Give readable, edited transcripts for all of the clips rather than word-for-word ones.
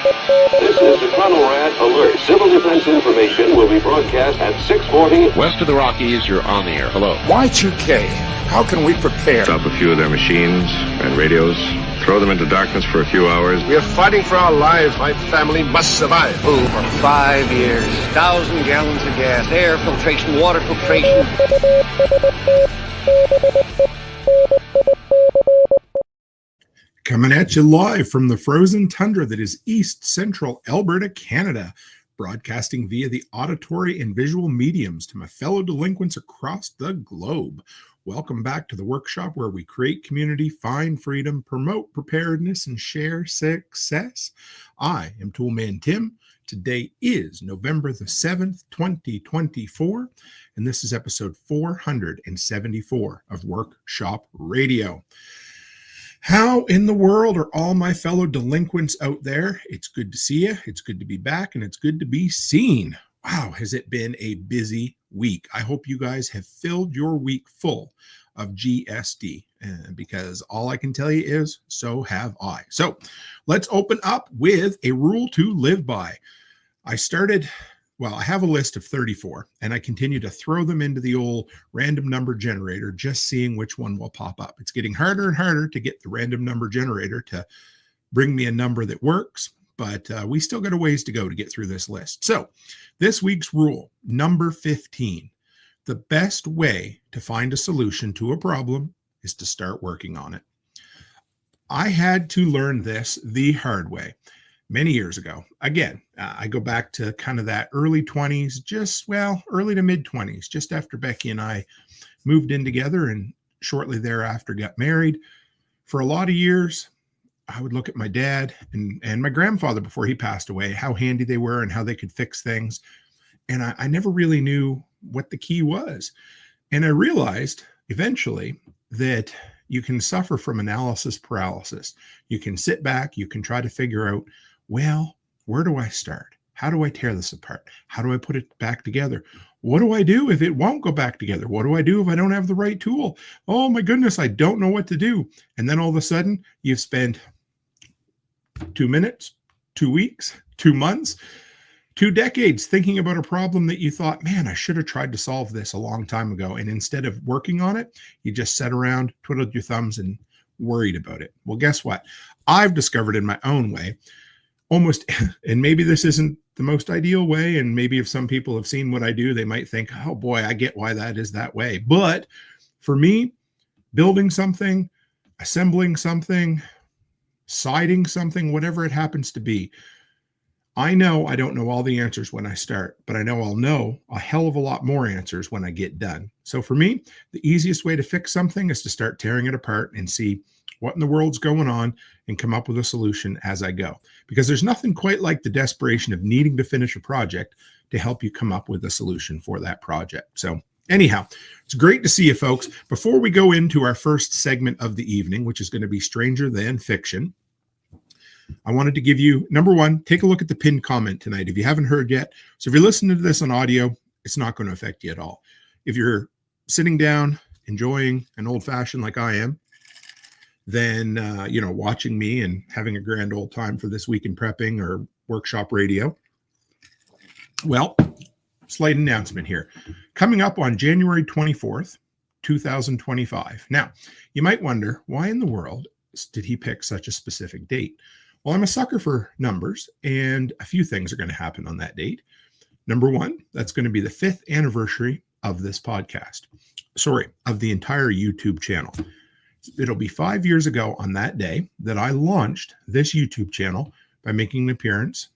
This is the Conrad Alert. Civil defense information will be broadcast at 6:40. West of the Rockies, you're on the air. Hello. Y2K, how can we prepare? Stop a few of their machines and radios. Throw them into darkness for a few hours. We are fighting for our lives. My family must survive. Over 5 years, 1,000 gallons of gas, air filtration, water filtration. Coming at you live from the frozen tundra that is East Central Alberta, Canada, broadcasting via the auditory and visual mediums to my fellow delinquents across the globe. Welcome back to the workshop where we create community, find freedom, promote preparedness, and share success. I am Toolman Tim. Today is November the 7th, 2024, and this is episode 474 of Workshop Radio. How in the world are all my fellow delinquents out there? It's good to see you. It's good to be back, and it's good to be seen. Wow, has it been a busy week? I hope you guys have filled your week full of GSD, because all I can tell you is so have I. So let's open up with a rule to live by. I have a list of 34, and I continue to throw them into the old random number generator, just seeing which one will pop up. It's getting harder and harder to get the random number generator to bring me a number that works, but we still got a ways to go to get through this list. So this week's rule, number 15, the best way to find a solution to a problem is to start working on it. I had to learn this the hard way many years ago. Again, I go back to kind of that early 20s, early to mid 20s, just after Becky and I moved in together and shortly thereafter got married. For a lot of years, I would look at my dad and my grandfather before he passed away, how handy they were and how they could fix things. And I never really knew what the key was. And I realized eventually that you can suffer from analysis paralysis. You can sit back, you can try to figure out, well, where do I start? How do I tear this apart? How do I put it back together? What do I do if it won't go back together? What do I do if I don't have the right tool? Oh my goodness, I don't know what to do. And then all of a sudden you've spent 2 minutes, 2 weeks, 2 months, 2 decades thinking about a problem that you thought, man, I should have tried to solve this a long time ago. And instead of working on it, you just sat around, twiddled your thumbs and worried about it. Well, guess what? I've discovered in my own way, and maybe this isn't the most ideal way, and maybe if some people have seen what I do, they might think, oh boy, I get why that is that way. But for me, building something, assembling something, siding something, whatever it happens to be, I know I don't know all the answers when I start, but I know I'll know a hell of a lot more answers when I get done. So for me, the easiest way to fix something is to start tearing it apart and see what in the world's going on and come up with a solution as I go. Because there's nothing quite like the desperation of needing to finish a project to help you come up with a solution for that project. So anyhow, it's great to see you folks. Before we go into our first segment of the evening, which is going to be Stranger Than Fiction, I wanted to give you, number one, take a look at the pinned comment tonight if you haven't heard yet. So if you're listening to this on audio, it's not going to affect you at all. If you're sitting down, enjoying an old fashioned like I am, then, watching me and having a grand old time for this week in prepping or workshop radio. Well, slight announcement here. Coming up on January 24th, 2025. Now, you might wonder, why in the world did he pick such a specific date? Well, I'm a sucker for numbers, and a few things are going to happen on that date. Number one, that's going to be the 5th anniversary of this podcast. Of the entire YouTube channel. It'll be 5 years ago on that day that I launched this YouTube channel by making an appearance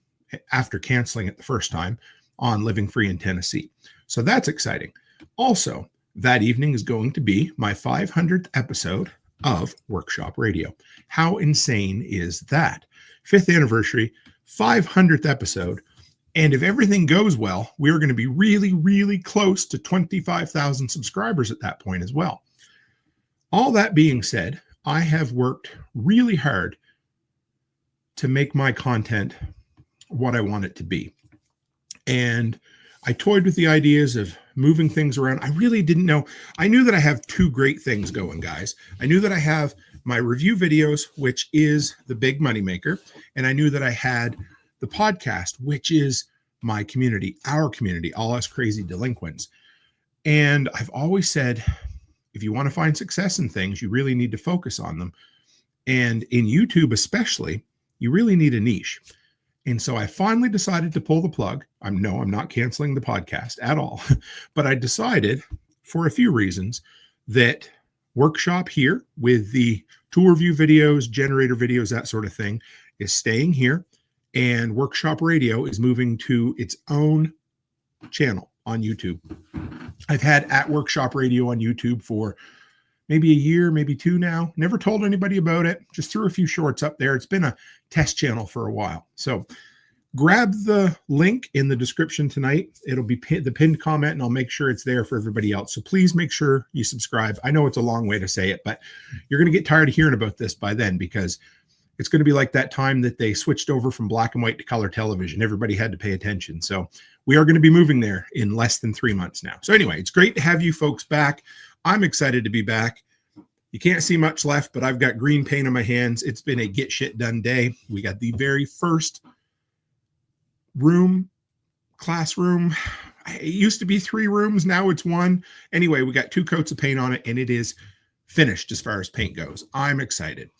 after canceling it the first time on Living Free in Tennessee. So that's exciting. Also, that evening is going to be my 500th episode of Workshop Radio. How insane is that? 5th anniversary, 500th episode. And if everything goes well, we're going to be really, really close to 25,000 subscribers at that point as well. All that being said, I have worked really hard to make my content what I want it to be. And I toyed with the ideas of moving things around. I really didn't know. I knew that I have 2 great things going, guys. I knew that I have my review videos, which is the big moneymaker. And I knew that I had the podcast, which is my community, our community, all us crazy delinquents. And I've always said, if you want to find success in things, you really need to focus on them. And in YouTube especially, you really need a niche. And so I finally decided to pull the plug. I'm not canceling the podcast at all. But I decided, for a few reasons, that workshop here with the tool review videos, generator videos, that sort of thing, is staying here. And workshop radio is moving to its own channel on YouTube. I've had at workshop radio on YouTube for maybe a year, maybe two now. Never told anybody about it. Just threw a few shorts up there. It's been a test channel for a while. So grab the link in the description tonight. It'll be the pinned comment, and I'll make sure it's there for everybody else. So please make sure you subscribe. I know it's a long way to say it, but you're going to get tired of hearing about this by then, because it's going to be like that time that they switched over from black and white to color television. Everybody had to pay attention. So we are going to be moving there in less than 3 months now. So anyway, it's great to have you folks back. I'm excited to be back. You can't see much left, but I've got green paint on my hands. It's been a get shit done day. We got the very first classroom. It used to be 3 rooms. Now it's 1. Anyway, we got 2 coats of paint on it, and it is finished as far as paint goes. I'm excited.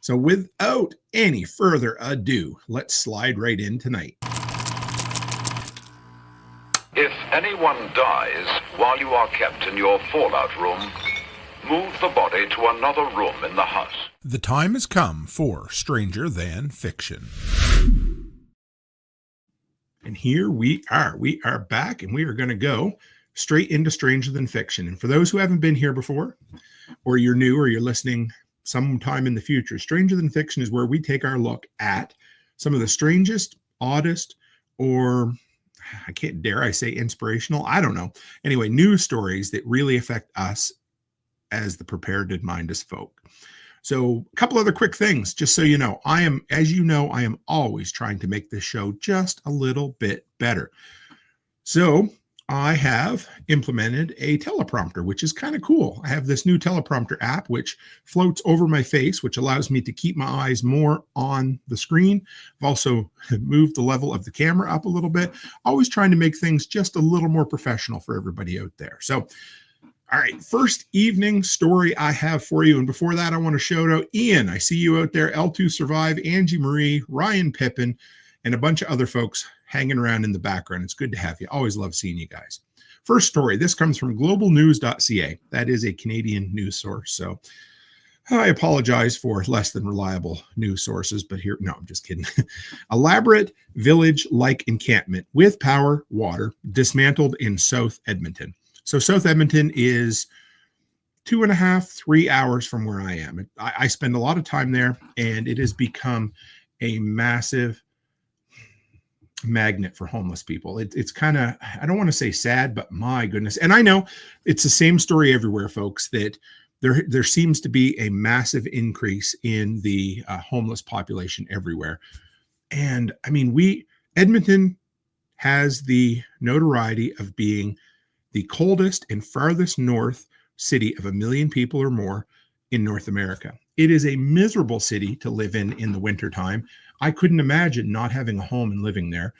So without any further ado, let's slide right in tonight. If anyone dies while you are kept in your fallout room, move the body to another room in the house. The time has come for Stranger Than Fiction. And here we are. We are back, and we are going to go straight into Stranger Than Fiction. And for those who haven't been here before, or you're new, or you're listening sometime in the future, Stranger Than Fiction is where we take our look at some of the strangest, oddest, or dare I say inspirational? I don't know. Anyway, news stories that really affect us as the prepared minded folk. So a couple other quick things, just so you know. I am always trying to make this show just a little bit better. So I have implemented a teleprompter, which is kind of cool. I have this new teleprompter app, which floats over my face, which allows me to keep my eyes more on the screen. I've also moved the level of the camera up a little bit, always trying to make things just a little more professional for everybody out there. So, all right, first evening story I have for you. And before that, I want to shout out Ian. I see you out there. L2 Survive, Angie Marie, Ryan Pippin, and a bunch of other folks hanging around in the background. It's good to have you. Always love seeing you guys. First story. This comes from globalnews.ca. That is a Canadian news source. So I apologize for less than reliable news sources, but here, no, I'm just kidding. Elaborate village-like encampment with power, water, dismantled in South Edmonton. So South Edmonton is 2.5, 3 hours from where I am. I spend a lot of time there, and it has become a massive magnet for homeless people. It's kind of, I don't want to say sad, but my goodness. And I know it's the same story everywhere, folks, that there seems to be a massive increase in the homeless population everywhere. And I mean, Edmonton has the notoriety of being the coldest and farthest north city of 1 million people or more in North America. It is a miserable city to live in the wintertime. I couldn't imagine not having a home and living there.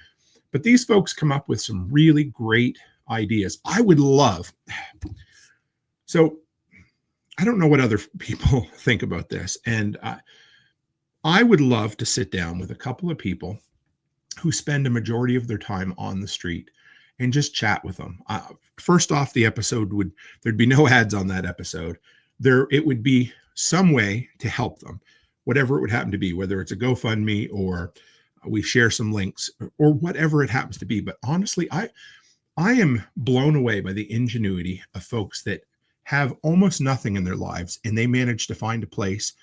But these folks come up with some really great ideas. I would love. So I don't know what other people think about this. And I would love to sit down with a couple of people who spend a majority of their time on the street and just chat with them. First off, the episode there'd be no ads on that episode. It would be some way to help them, whatever it would happen to be, whether it's a GoFundMe or we share some links or whatever it happens to be. But honestly, I am blown away by the ingenuity of folks that have almost nothing in their lives, and they manage to find a place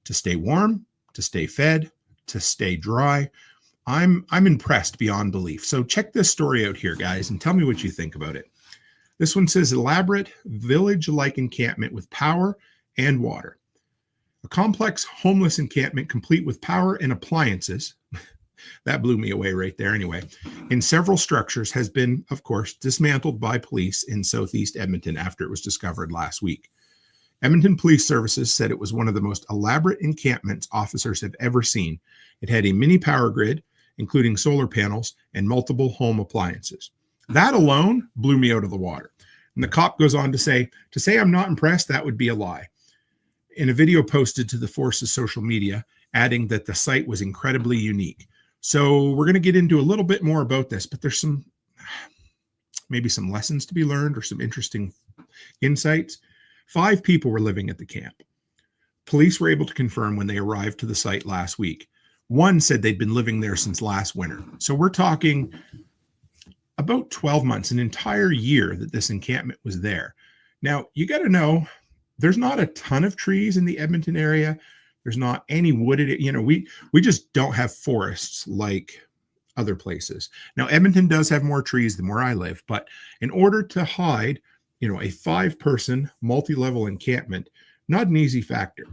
to stay warm, to stay fed, to stay dry. I'm impressed beyond belief. So check this story out here, guys, and tell me what you think about it. This one says elaborate village-like encampment with power and water. A complex homeless encampment complete with power and appliances. That blew me away right there anyway. In several structures has been, of course, dismantled by police in southeast Edmonton after it was discovered last week. Edmonton Police Services said it was one of the most elaborate encampments officers have ever seen. It had a mini power grid, including solar panels and multiple home appliances. That alone blew me out of the water. And the cop goes on to say I'm not impressed, that would be a lie. In a video posted to the force's social media, adding that the site was incredibly unique. So we're going to get into a little bit more about this, but there's maybe some lessons to be learned or some interesting insights. 5 people were living at the camp. Police were able to confirm when they arrived to the site last week. One said they'd been living there since last winter. So we're talking about 12 months, an entire year that this encampment was there. Now, you got to know, there's not a ton of trees in the Edmonton area. There's not any wooded, we just don't have forests like other places. Now, Edmonton does have more trees than where I live, but in order to hide, a 5-person multi-level encampment, not an easy factor.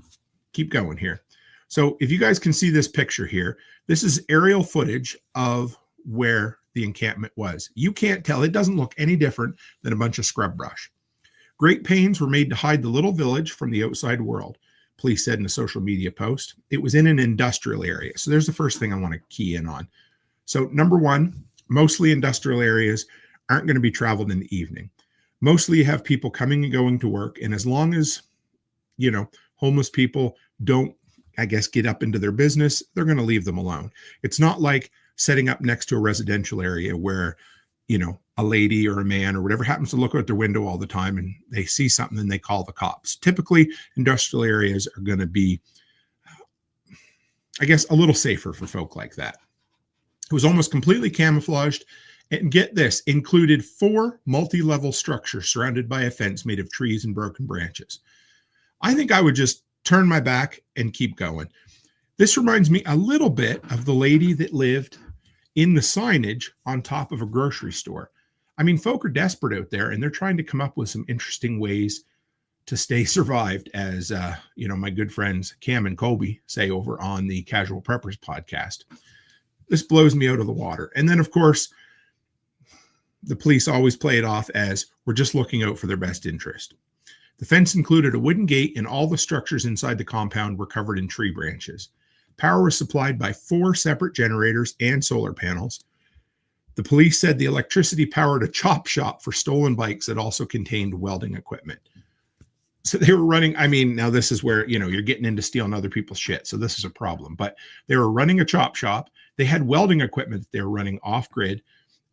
Keep going here. So if you guys can see this picture here, this is aerial footage of where the encampment was. You can't tell. It doesn't look any different than a bunch of scrub brush. Great pains were made to hide the little village from the outside world, police said in a social media post. It was in an industrial area. So there's the first thing I want to key in on. So number one, mostly industrial areas aren't going to be traveled in the evening. Mostly you have people coming and going to work. And as long as, homeless people don't, get up into their business, they're going to leave them alone. It's not like setting up next to a residential area where, a lady or a man or whatever happens to look out their window all the time and they see something and they call the cops. Typically, industrial areas are going to be, a little safer for folk like that. It was almost completely camouflaged. And get this, included 4 multi-level structures surrounded by a fence made of trees and broken branches. I think I would just turn my back and keep going. This reminds me a little bit of the lady that lived in the signage on top of a grocery store. Folk are desperate out there and they're trying to come up with some interesting ways to stay survived, as my good friends Cam and Colby say over on the Casual Preppers podcast. This blows me out of the water. And then, of course, the police always play it off as we're just looking out for their best interest. The fence included a wooden gate, and all the structures inside the compound were covered in tree branches. Power was supplied by 4 separate generators and solar panels. The police said the electricity powered a chop shop for stolen bikes that also contained welding equipment. So they were running, now this is where, you're getting into stealing other people's shit. So this is a problem, but they were running a chop shop. They had welding equipment that they were running off grid,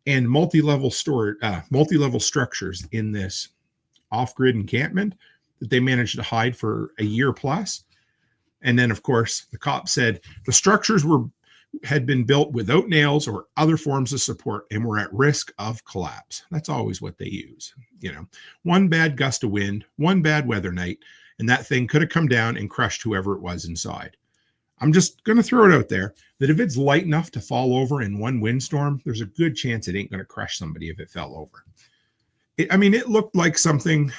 and multi-level structures in this off-grid encampment that they managed to hide for a year plus. And then, of course, the cop said the structures had been built without nails or other forms of support and were at risk of collapse. That's always what they use. One bad gust of wind, one bad weather night, and that thing could have come down and crushed whoever it was inside. I'm just going to throw it out there that if it's light enough to fall over in one windstorm, there's a good chance it ain't going to crush somebody if it fell over. It looked like something,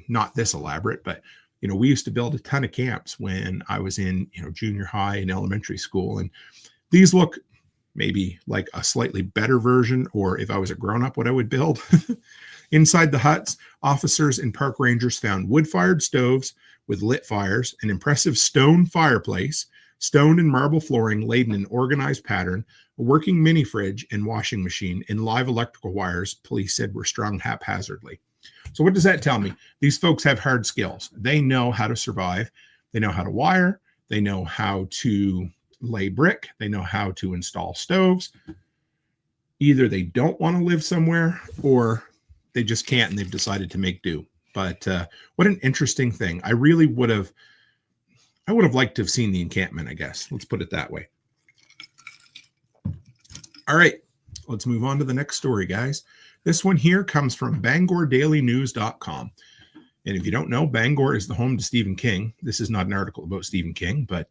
not this elaborate, but, we used to build a ton of camps when I was in, junior high and elementary school. And these look maybe like a slightly better version, or if I was a grown-up, what I would build. Inside the huts, officers and park rangers found wood-fired stoves with lit fires, an impressive stone fireplace, stone and marble flooring laid in an organized pattern, a working mini fridge and washing machine, and live electrical wires, police said, were strung haphazardly. So what does that tell me? These folks have hard skills. They know how to survive. They know how to wire. They know how to lay brick. They know how to install stoves. Either they don't want to live somewhere or they just can't and they've decided to make do. But what an interesting thing. I would have liked to have seen the encampment, I guess. Let's put it that way. All right, let's move on to the next story, guys. This one here comes from BangorDailyNews.com. And if you don't know, Bangor is the home to Stephen King. This is not an article about Stephen King, but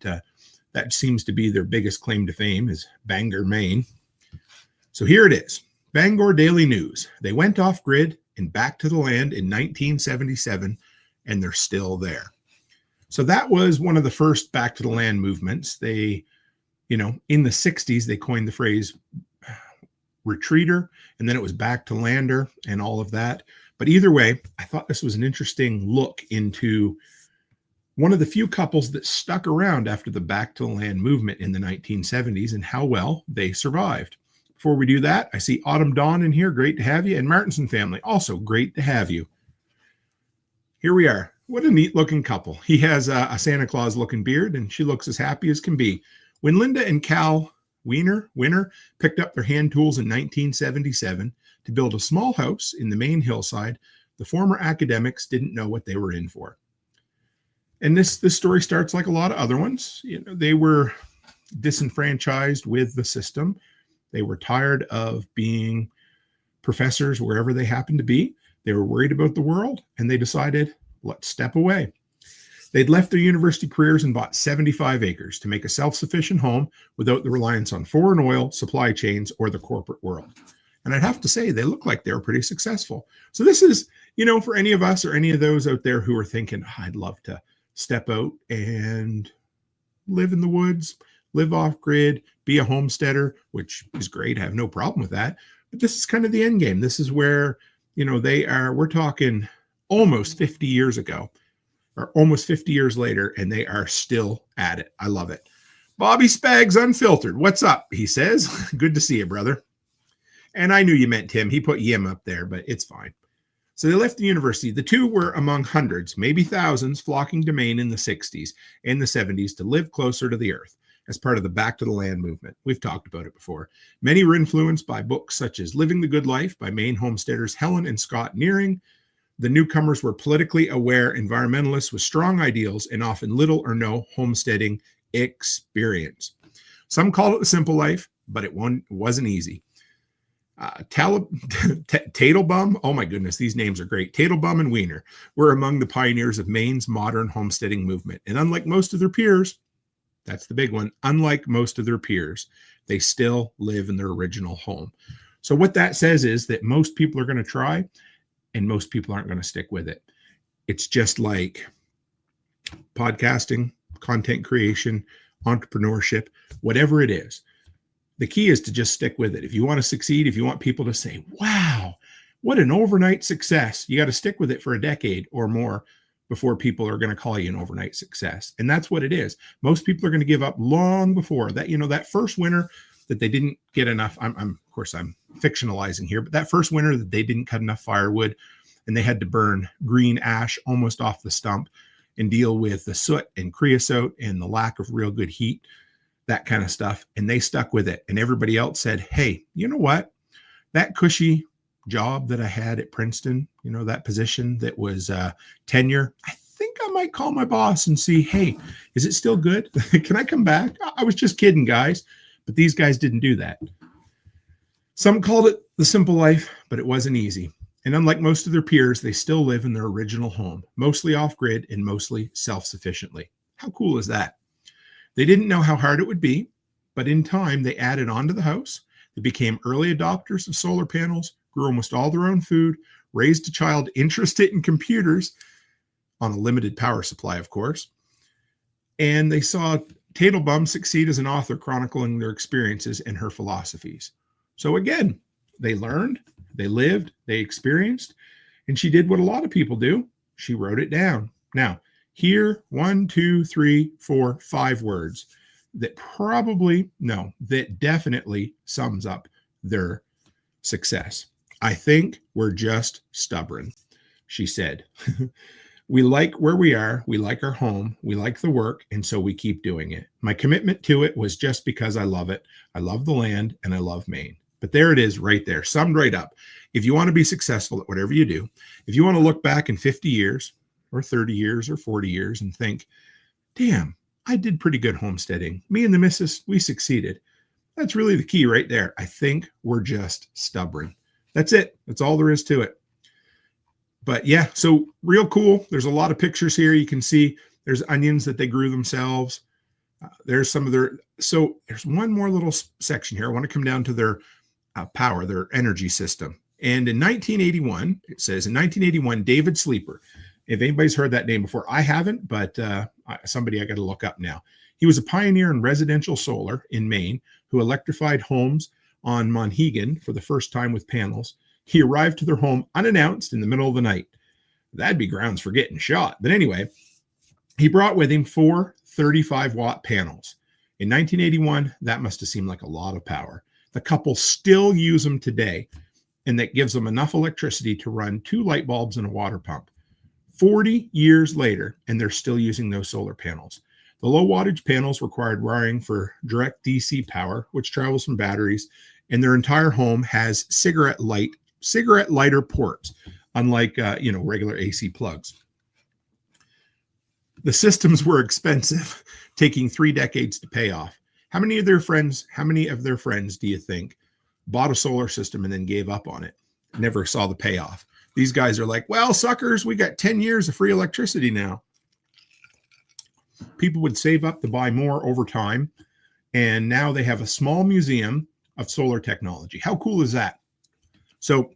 that seems to be their biggest claim to fame is Bangor, Maine. So here it is. Bangor Daily News. They went off grid and back to the land in 1977, and they're still there. So that was one of the first back to the land movements. They, in the 60s, they coined the phrase retreater, and then it was back to lander and all of that. But either way, I thought this was an interesting look into one of the few couples that stuck around after the Back to the Land movement in the 1970s and how well they survived. Before we do that, I see Autumn Dawn in here. Great to have you. And Martinson family, also great to have you. Here we are. What a neat looking couple. He has a Santa Claus looking beard and she looks as happy as can be. When Linda and Cal Winner picked up their hand tools in 1977 to build a small house in the Maine hillside, the former academics didn't know what they were in for. And this story starts like a lot of other ones. You know, they were disenfranchised with the system. They were tired of being professors wherever they happened to be. They were worried about the world, and they decided, let's step away. They'd left their university careers and bought 75 acres to make a self-sufficient home without the reliance on foreign oil, supply chains, or the corporate world. And I'd have to say, they look like they were pretty successful. So this is, you know, for any of us or any of those out there who are thinking, I'd love to step out and live in the woods, live off grid, be a homesteader, which is great. I have no problem with that. But this is kind of the end game. This is where, you know, we're talking almost 50 years ago or almost 50 years later, and they are still at it. I love it. Bobby Spags Unfiltered. What's up? He says, good to see you, brother. And I knew you meant Tim. He put Yim up there, but it's fine. So they left the university. The two were among hundreds, maybe thousands, flocking to Maine in the 60s and the 70s to live closer to the earth as part of the Back to the Land movement. We've talked about it before. Many were influenced by books such as Living the Good Life by Maine homesteaders Helen and Scott Nearing. The newcomers were politically aware environmentalists with strong ideals and often little or no homesteading experience. Some call it the simple life, but it wasn't easy. Tatlebum, oh my goodness, these names are great. Tatlebum and Wiener were among the pioneers of Maine's modern homesteading movement. And unlike most of their peers, that's the big one, unlike most of their peers, they still live in their original home. So what that says is that most people are going to try and most people aren't going to stick with it. It's just like podcasting, content creation, entrepreneurship, whatever it is. The key is to just stick with it. If you want to succeed, if you want people to say, wow, what an overnight success, you got to stick with it for a decade or more before people are going to call you an overnight success. And that's what it is. Most people are going to give up long before that. You know, that first winter that they didn't get enough. Of course, I'm fictionalizing here, but that first winter that they didn't cut enough firewood and they had to burn green ash almost off the stump and deal with the soot and creosote and the lack of real good heat, that kind of stuff. And they stuck with it. And everybody else said, hey, you know what? That cushy job that I had at Princeton, you know, that position that was tenure, I think I might call my boss and see, hey, is it still good? Can I come back? I was just kidding, guys. But these guys didn't do that. Some called it the simple life, but it wasn't easy. And unlike most of their peers, they still live in their original home, mostly off-grid and mostly self-sufficiently. How cool is that? They didn't know how hard it would be, but in time, they added on to the house. They became early adopters of solar panels, grew almost all their own food, raised a child interested in computers on a limited power supply, of course. And they saw Tatlebum succeed as an author chronicling their experiences and her philosophies. So again, they learned, they lived, they experienced, and she did what a lot of people do. She wrote it down. Now, here, 1, 2, 3, 4, 5 words that definitely sums up their success. I think we're just stubborn, she said. We like where we are. We like our home. We like the work. And so we keep doing it. My commitment to it was just because I love it. I love the land and I love Maine. But there it is right there, summed right up. If you want to be successful at whatever you do, if you want to look back in 50 years or 30 years or 40 years and think, damn, I did pretty good homesteading. Me and the missus, we succeeded. That's really the key right there. I think we're just stubborn. That's it. That's all there is to it. But yeah, so real cool. There's a lot of pictures here. You can see there's onions that they grew themselves. There's some of their, so there's one more little section here. I want to come down to their power, their energy system. And in 1981, it says in 1981, David Sleeper, if anybody's heard that name before, I haven't, but somebody I got to look up now. He was a pioneer in residential solar in Maine who electrified homes on Monhegan for the first time with panels. He arrived to their home unannounced in the middle of the night. That'd be grounds for getting shot. But anyway, he brought with him 4 35-watt panels. In 1981, that must have seemed like a lot of power. The couple still use them today, and that gives them enough electricity to run 2 light bulbs and a water pump. 40 years later, and they're still using those solar panels. The low wattage panels required wiring for direct DC power, which travels from batteries, and their entire home has cigarette lighter ports, unlike regular AC plugs. The systems were expensive, taking 3 decades to pay off. How many of their friends do you think bought a solar system and then gave up on it? Never saw the payoff. These guys are like, well, suckers, we got 10 years of free electricity now. People would save up to buy more over time, and now they have a small museum of solar technology. How cool is that? So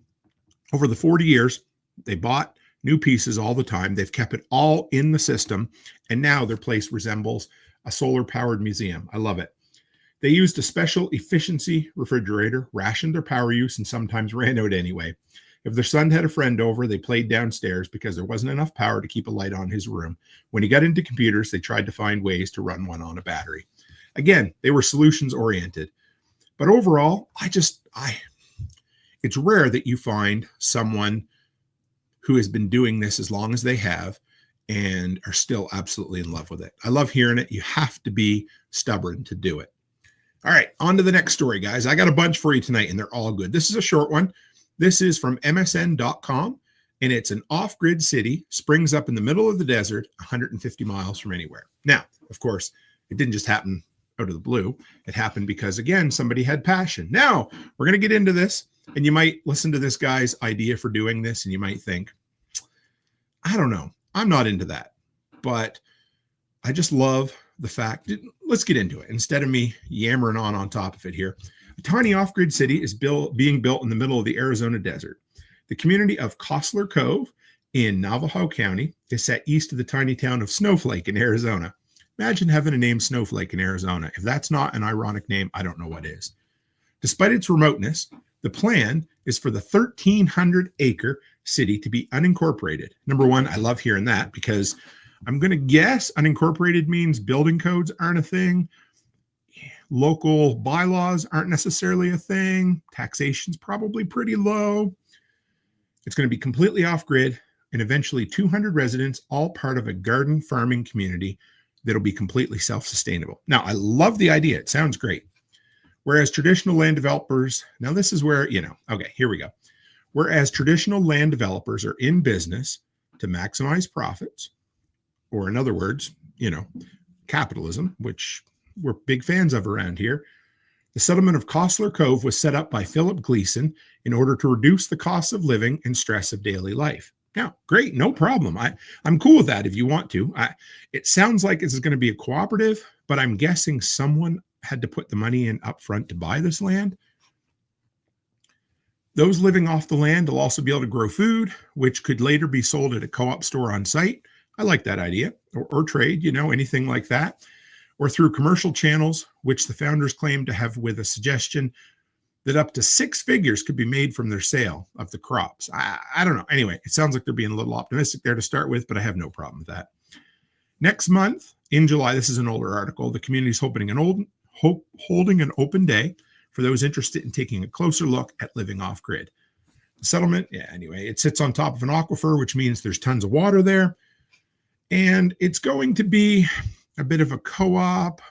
over the 40 years, they bought new pieces all the time. They've kept it all in the system, and now their place resembles a solar-powered museum. I love it. They used a special efficiency refrigerator, rationed their power use, and sometimes ran out anyway. If their son had a friend over, they played downstairs because there wasn't enough power to keep a light on his room. When he got into computers, they tried to find ways to run one on a battery. Again, they were solutions-oriented. But overall, it's rare that you find someone who has been doing this as long as they have and are still absolutely in love with it. I love hearing it. You have to be stubborn to do it. All right, on to the next story, guys. I got a bunch for you tonight, and they're all good. This is a short one. This is from MSN.com, and it's an off-grid city, springs up in the middle of the desert, 150 miles from anywhere. Now, of course, it didn't just happen out of the blue. It happened because, again, somebody had passion. Now, we're going to get into this, and you might listen to this guy's idea for doing this, and you might think, I don't know. I'm not into that. But I just love the fact. Let's get into it. Instead of me yammering on top of it here. A tiny off-grid city is being built in the middle of the Arizona desert. The community of Costler Cove in Navajo County is set east of the tiny town of Snowflake in Arizona. Imagine having a name Snowflake in Arizona. If that's not an ironic name, I don't know what is. Despite its remoteness, the plan is for the 1,300-acre city to be unincorporated. Number one, I love hearing that because I'm going to guess unincorporated means building codes aren't a thing. Local bylaws aren't necessarily a thing. Taxation's probably pretty low. It's going to be completely off-grid and eventually 200 residents, all part of a garden farming community that'll be completely self-sustainable. Now, I love the idea. It sounds great. Whereas traditional land developers, now this is where, okay, here we go. Whereas traditional land developers are in business to maximize profits, or in other words, capitalism, which we're big fans of around here. The settlement of Costler Cove was set up by Philip Gleason in order to reduce the cost of living and stress of daily life. Now, great, no problem. I'm cool with that if you want to. It sounds like this is going to be a cooperative, but I'm guessing someone had to put the money in up front to buy this land. Those living off the land will also be able to grow food, which could later be sold at a co-op store on site. I like that idea. Or trade, anything like that. Or through commercial channels, which the founders claim to have with a suggestion that up to 6 figures could be made from their sale of the crops. I don't know. Anyway, it sounds like they're being a little optimistic there to start with, but I have no problem with that. Next month, in July, this is an older article, the community is holding an open day for those interested in taking a closer look at living off-grid. The settlement, anyway, it sits on top of an aquifer, which means there's tons of water there. And it's going to be a bit of a co-op.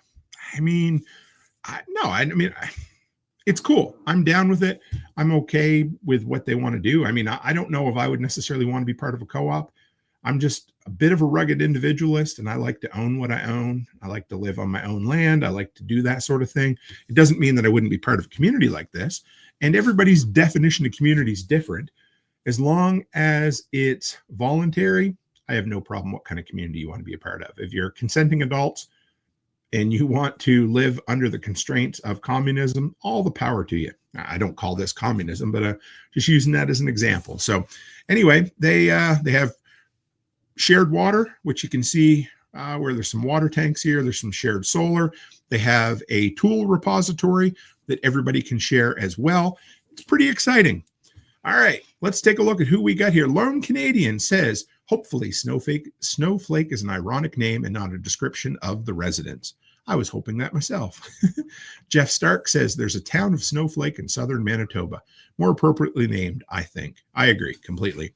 It's cool. I'm down with it. I'm okay with what they want to do. I don't know if I would necessarily want to be part of a co-op. I'm just a bit of a rugged individualist, and I like to own what I own. I like to live on my own land. I like to do that sort of thing. It doesn't mean that I wouldn't be part of a community like this. And everybody's definition of community is different. As long as it's voluntary, I have no problem what kind of community you want to be a part of. If you're consenting adults and you want to live under the constraints of communism, all the power to you. I don't call this communism, but just using that as an example. So anyway, they have shared water, which you can see where there's some water tanks here. There's some shared solar. They have a tool repository that everybody can share as well. It's pretty exciting. All right, let's take a look at who we got here. Lone Canadian says, hopefully Snowflake is an ironic name and not a description of the residents. I was hoping that myself. Jeff Stark says there's a town of Snowflake in southern Manitoba, more appropriately named, I think. I agree completely.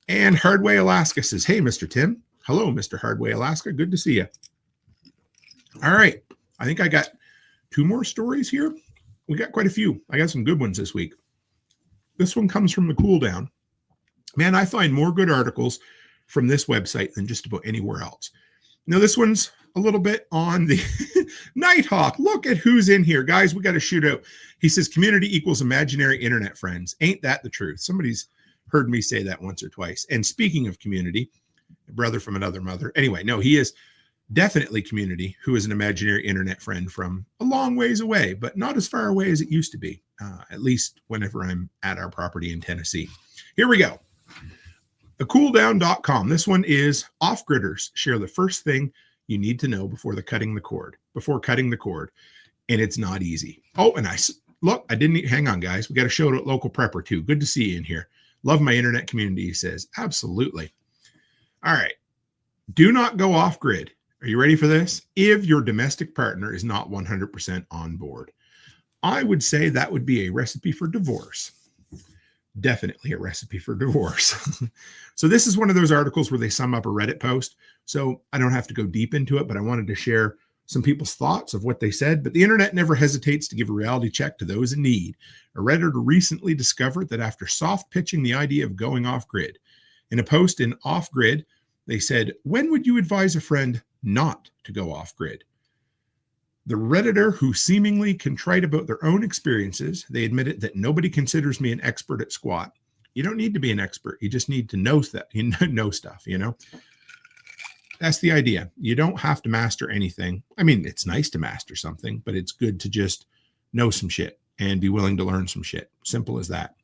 And Hardway Alaska says, hey, Mr. Tim. Hello, Mr. Hardway Alaska. Good to see you. All right, I think I got 2 more stories here. We got quite a few. I got some good ones this week. This one comes from the Cool Down. Man, I find more good articles from this website than just about anywhere else. Now, this one's a little bit on the Nighthawk. Look at who's in here. Guys, we got to shoot out. He says, community equals imaginary internet friends. Ain't that the truth? Somebody's heard me say that once or twice. And speaking of community, a brother from another mother. Anyway, no, he is definitely community, who is an imaginary internet friend from a long ways away, but not as far away as it used to be, at least whenever I'm at our property in Tennessee. Here we go. TheCoolDown.com. This one is off-gridders share the first thing you need to know before cutting the cord. And it's not easy. Oh, and I didn't hang on, guys. We got a show to local prepper too. Good to see you in here. Love my internet community, he says. Absolutely. All right. Do not go off grid. Are you ready for this? If your domestic partner is not 100% on board, I would say that would be a recipe for divorce. Definitely a recipe for divorce. So this is one of those articles where they sum up a Reddit post. So I don't have to go deep into it, but I wanted to share some people's thoughts of what they said. But the internet never hesitates to give a reality check to those in need. A Redditor recently discovered that after soft pitching the idea of going off grid, in a post in Off Grid, they said, when would you advise a friend not to go off grid? The Redditor, who seemingly contrite about their own experiences, they admitted that nobody considers me an expert at squat. You don't need to be an expert. You just need to know that you know stuff, you know? That's the idea. You don't have to master anything. I mean, it's nice to master something, but it's good to just know some shit and be willing to learn some shit. Simple as that.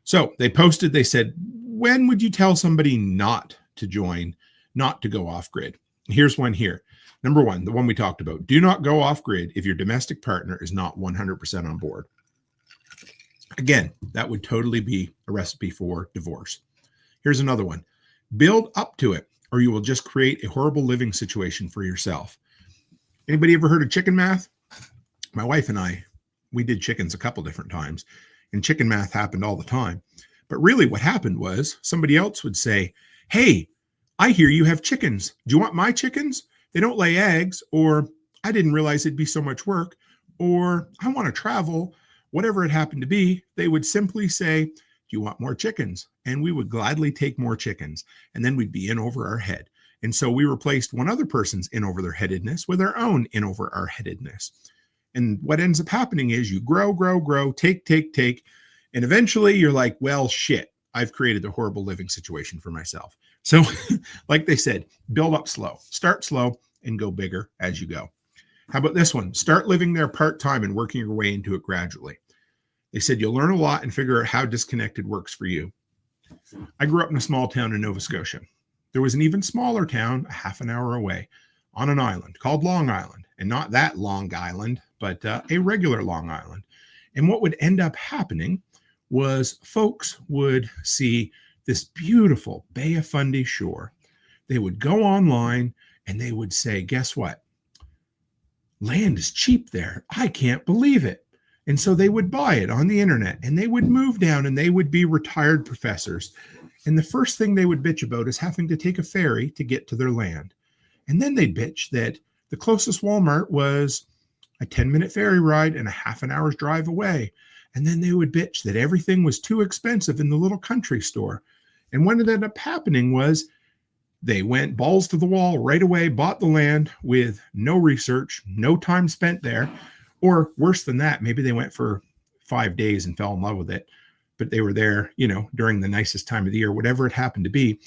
So they posted, they said, when would you tell somebody not to join, not to go off grid? Here's one here. Number one, the one we talked about. Do not go off grid if your domestic partner is not 100% on board. Again, that would totally be a recipe for divorce. Here's another one. Build up to it, or you will just create a horrible living situation for yourself. Anybody ever heard of chicken math? My wife and I, we did chickens a couple different times, and chicken math happened all the time. But really what happened was somebody else would say, hey, I hear you have chickens. Do you want my chickens? They don't lay eggs, or I didn't realize it'd be so much work, or I want to travel, whatever it happened to be. They would simply say, do you want more chickens? And we would gladly take more chickens. And then we'd be in over our head. And so we replaced one other person's in over their headedness with our own in over our headedness. And what ends up happening is you grow, take. And eventually you're like, well, shit, I've created a horrible living situation for myself. So like they said, build up slow, start slow and go bigger as you go. How about this one? Start living there part-time and working your way into it gradually. They said you'll learn a lot and figure out how disconnected works for you. I grew up in a small town in Nova Scotia. There was an even smaller town a half an hour away on an island called Long Island, and not that Long Island, but a regular Long Island. And what would end up happening was folks would see this beautiful Bay of Fundy shore. They would go online and they would say, guess what? Land is cheap there. I can't believe it. And so they would buy it on the internet and they would move down and they would be retired professors. And the first thing they would bitch about is having to take a ferry to get to their land. And then they'd bitch that the closest Walmart was a 10-minute ferry ride and a half an hour's drive away. And then they would bitch that everything was too expensive in the little country store. And what ended up happening was they went balls to the wall right away, bought the land with no research, no time spent there. Or worse than that, maybe they went for 5 days and fell in love with it, but they were there, you know, during the nicest time of the year, whatever it happened to be.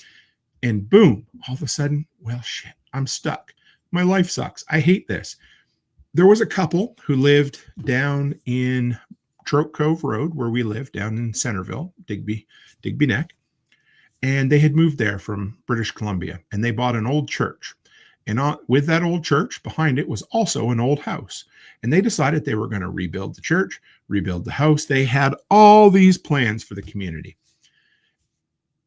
And boom, all of a sudden, well, shit, I'm stuck. My life sucks. I hate this. There was a couple who lived down in Troke Cove Road, where we live, down in Centerville, Digby Neck. And they had moved there from British Columbia, and they bought an old church. And with that old church behind it was also an old house. And they decided they were going to rebuild the church, rebuild the house. They had all these plans for the community.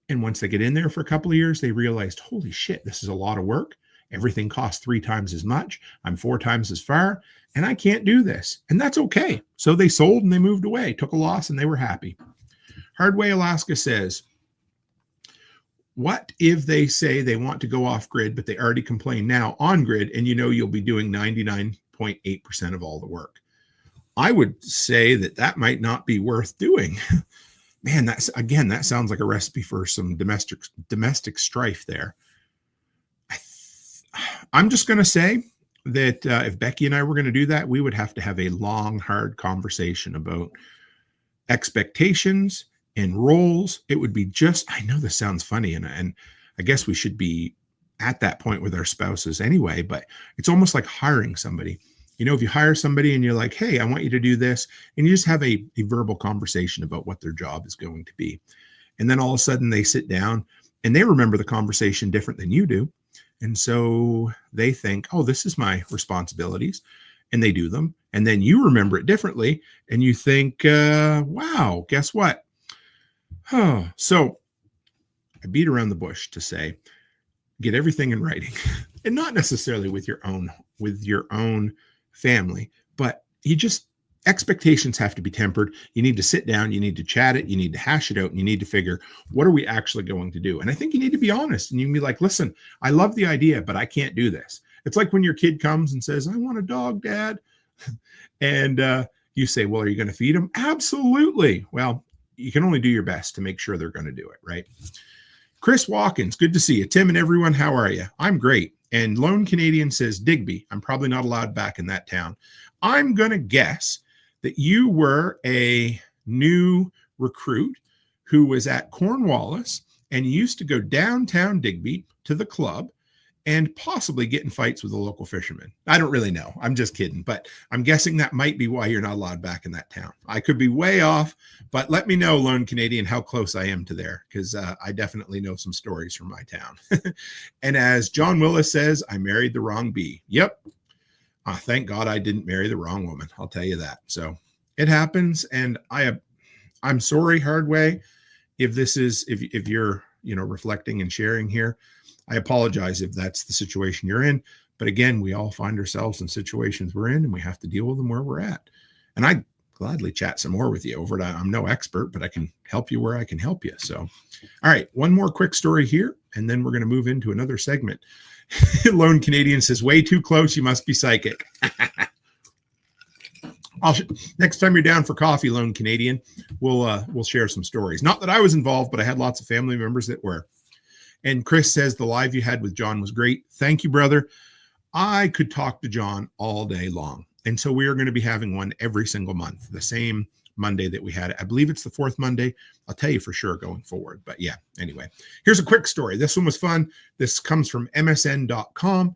And once they get in there for a couple of years, they realized, holy shit, this is a lot of work. Everything costs 3 times as much. I'm 4 times as far, and I can't do this. And that's okay. So they sold and they moved away, took a loss, and they were happy. Hardway, Alaska says, what if they say they want to go off grid, but they already complain now on grid, and you know you'll be doing 99.8% of all the work? I would say that might not be worth doing. Man, that sounds like a recipe for some domestic strife there. I'm just going to say that if Becky and I were going to do that, we would have to have a long, hard conversation about expectations and roles. It would be I know this sounds funny, and I guess we should be at that point with our spouses anyway, but it's almost like hiring somebody. You know, if you hire somebody and you're like, hey, I want you to do this, and you just have a verbal conversation about what their job is going to be. And then all of a sudden they sit down and they remember the conversation different than you do. And so they think, oh, this is my responsibilities, and they do them. And then you remember it differently and you think, wow, guess what? Oh, so I beat around the bush to say, get everything in writing, and not necessarily with your own family, but expectations have to be tempered. You need to sit down, you need to chat it, you need to hash it out, and you need to figure, what are we actually going to do? And I think you need to be honest, and you can be like, listen, I love the idea, but I can't do this. It's like when your kid comes and says, I want a dog, Dad. And you say, well, are you going to feed them? Absolutely. Well, you can only do your best to make sure they're going to do it, right? Chris Watkins, good to see you. Tim and everyone, how are you? I'm great. And Lone Canadian says, Digby, I'm probably not allowed back in that town. I'm going to guess that you were a new recruit who was at Cornwallis and used to go downtown Digby to the club and possibly get in fights with the local fishermen. I don't really know. I'm just kidding, but I'm guessing that might be why you're not allowed back in that town. I could be way off, but let me know, Lone Canadian, how close I am to there, because I definitely know some stories from my town. And as John Willis says, I married the wrong bee. Yep. Thank God I didn't marry the wrong woman. I'll tell you that. So it happens. And I'm sorry, Hardway, if you're, reflecting and sharing here. I apologize if that's the situation you're in. But again, we all find ourselves in situations we're in, and we have to deal with them where we're at. And I'd gladly chat some more with you over it. I'm no expert, but I can help you where I can help you. So, all right, one more quick story here, and then we're going to move into another segment. Lone Canadian says, way too close. You must be psychic. Next time you're down for coffee, Lone Canadian, we'll share some stories. Not that I was involved, but I had lots of family members that were. And Chris says the live you had with John was great. Thank you, brother. I could talk to John all day long. And so we are going to be having one every single month, the same Monday that we had. I believe it's the 4th Monday. I'll tell you for sure going forward. But yeah, anyway, here's a quick story. This one was fun. This comes from msn.com.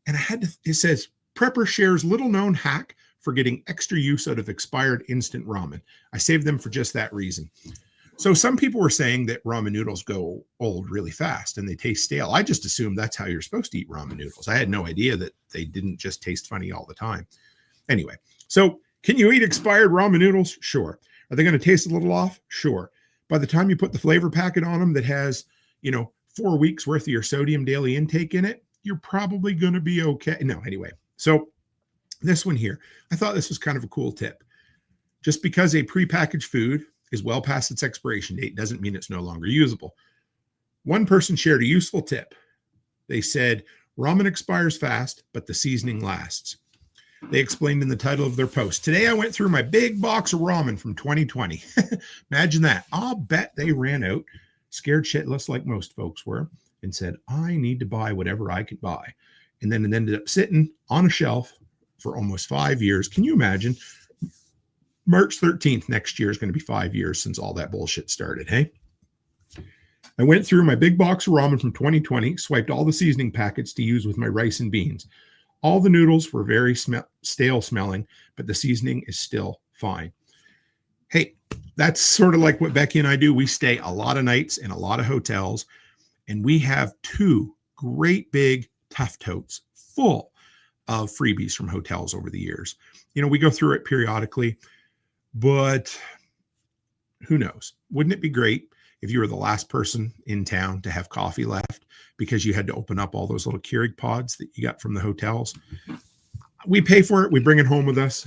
And it says, Prepper shares little known hack for getting extra use out of expired instant ramen. I saved them for just that reason. So some people were saying that ramen noodles go old really fast and they taste stale. I just assumed that's how you're supposed to eat ramen noodles. I had no idea that they didn't just taste funny all the time. Anyway, so can you eat expired ramen noodles? Sure. Are they going to taste a little off? Sure. By the time you put the flavor packet on them that has, 4 weeks worth of your sodium daily intake in it, you're probably going to be okay. No, anyway. So this one here, I thought this was kind of a cool tip. Just because a prepackaged food is well past its expiration date doesn't mean it's no longer usable. One person shared a useful tip. They said, ramen expires fast, but the seasoning lasts. They explained in the title of their post, today I went through my big box of ramen from 2020. Imagine that. I'll bet they ran out, scared shitless like most folks were, and said, I need to buy whatever I could buy. And then it ended up sitting on a shelf for almost 5 years. Can you imagine? March 13th next year is going to be 5 years since all that bullshit started, hey? I went through my big box of ramen from 2020, swiped all the seasoning packets to use with my rice and beans. All the noodles were very stale smelling, but the seasoning is still fine. Hey, that's sort of like what Becky and I do. We stay a lot of nights in a lot of hotels, and we have 2 great big tough totes full of freebies from hotels over the years. We go through it periodically, but who knows? Wouldn't it be great if you were the last person in town to have coffee left because you had to open up all those little Keurig pods that you got from the hotels? We pay for it. We bring it home with us.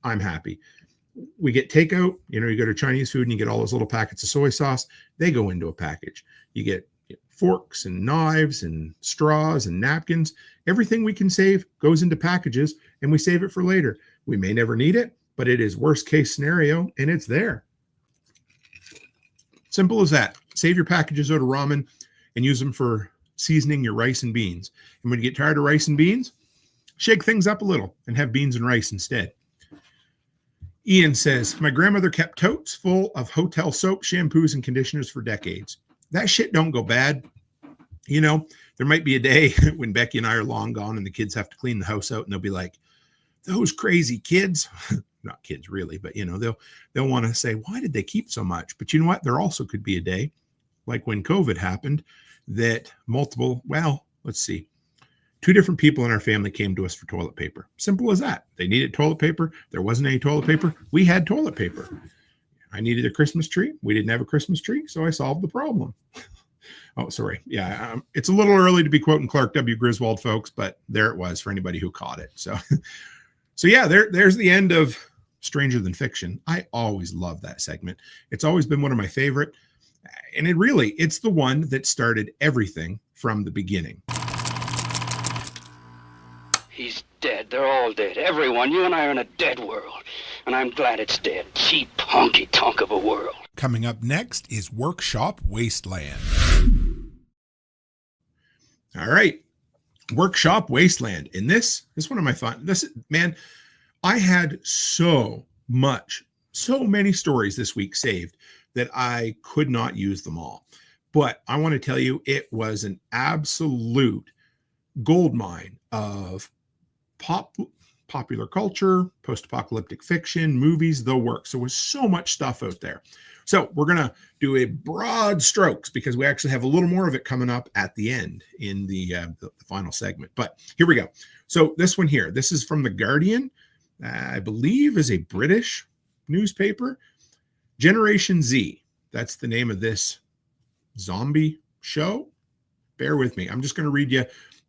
I'm happy. We get takeout. You go to Chinese food and you get all those little packets of soy sauce. They go into a package. You get forks and knives and straws and napkins. Everything we can save goes into packages, and we save it for later. We may never need it, but it is worst case scenario, and it's there. Simple as that. Save your packages out of ramen and use them for seasoning your rice and beans. And when you get tired of rice and beans, shake things up a little and have beans and rice instead. Ian says, my grandmother kept totes full of hotel soap, shampoos, and conditioners for decades. That shit don't go bad. There might be a day when Becky and I are long gone and the kids have to clean the house out, and they'll be like, those crazy kids, not kids really, but they'll want to say, why did they keep so much? But you know what? There also could be a day like when COVID happened that two different people in our family came to us for toilet paper. Simple as that. They needed toilet paper. There wasn't any toilet paper. We had toilet paper. I needed a Christmas tree. We didn't have a Christmas tree, so I solved the problem. Oh, sorry. Yeah, it's a little early to be quoting Clark W. Griswold, folks, but there it was for anybody who caught it. So yeah, there's the end of Stranger Than Fiction. I always love that segment. It's always been one of my favorite, and it's the one that started everything from the beginning. He's dead. They're all dead. Everyone. You and I are in a dead world. And I'm glad it's dead. Cheap, honky-tonk of a world. Coming up next is Workshop Wasteland. All right. Workshop Wasteland. And this is one of my fun. I had so many stories this week saved that I could not use them all. But I want to tell you, it was an absolute goldmine of popular culture, post-apocalyptic fiction, movies, the works. There was so much stuff out there. So we're going to do a broad strokes because we actually have a little more of it coming up at the end in the final segment. But here we go. So this one here, this is from The Guardian, I believe is a British newspaper. Generation Z, that's the name of this zombie show. Bear with me. I'm just going to read you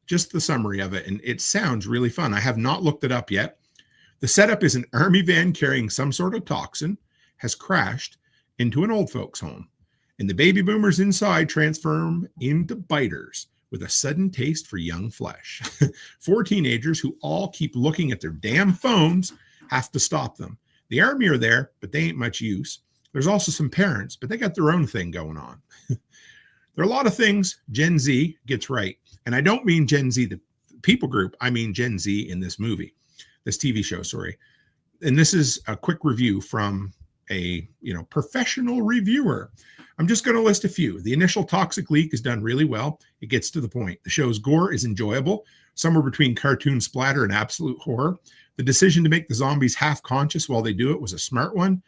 just the summary of it, and it sounds really fun. I have not looked it up yet. The setup is an army van carrying some sort of toxin has crashed into an old folks' home, and the baby boomers inside transform into biters with a sudden taste for young flesh. 4 teenagers who all keep looking at their damn phones have to stop them. The army are there, but they ain't much use. There's also some parents, but they got their own thing going on. There are a lot of things Gen Z gets right. And I don't mean Gen Z, the people group. I mean Gen Z in this movie, this TV show, sorry. And this is a quick review from a professional reviewer. I'm just going to list a few. The initial toxic leak is done really well. It gets to the point. The show's gore is enjoyable, somewhere between cartoon splatter and absolute horror. The decision to make the zombies half conscious while they do it was a smart one.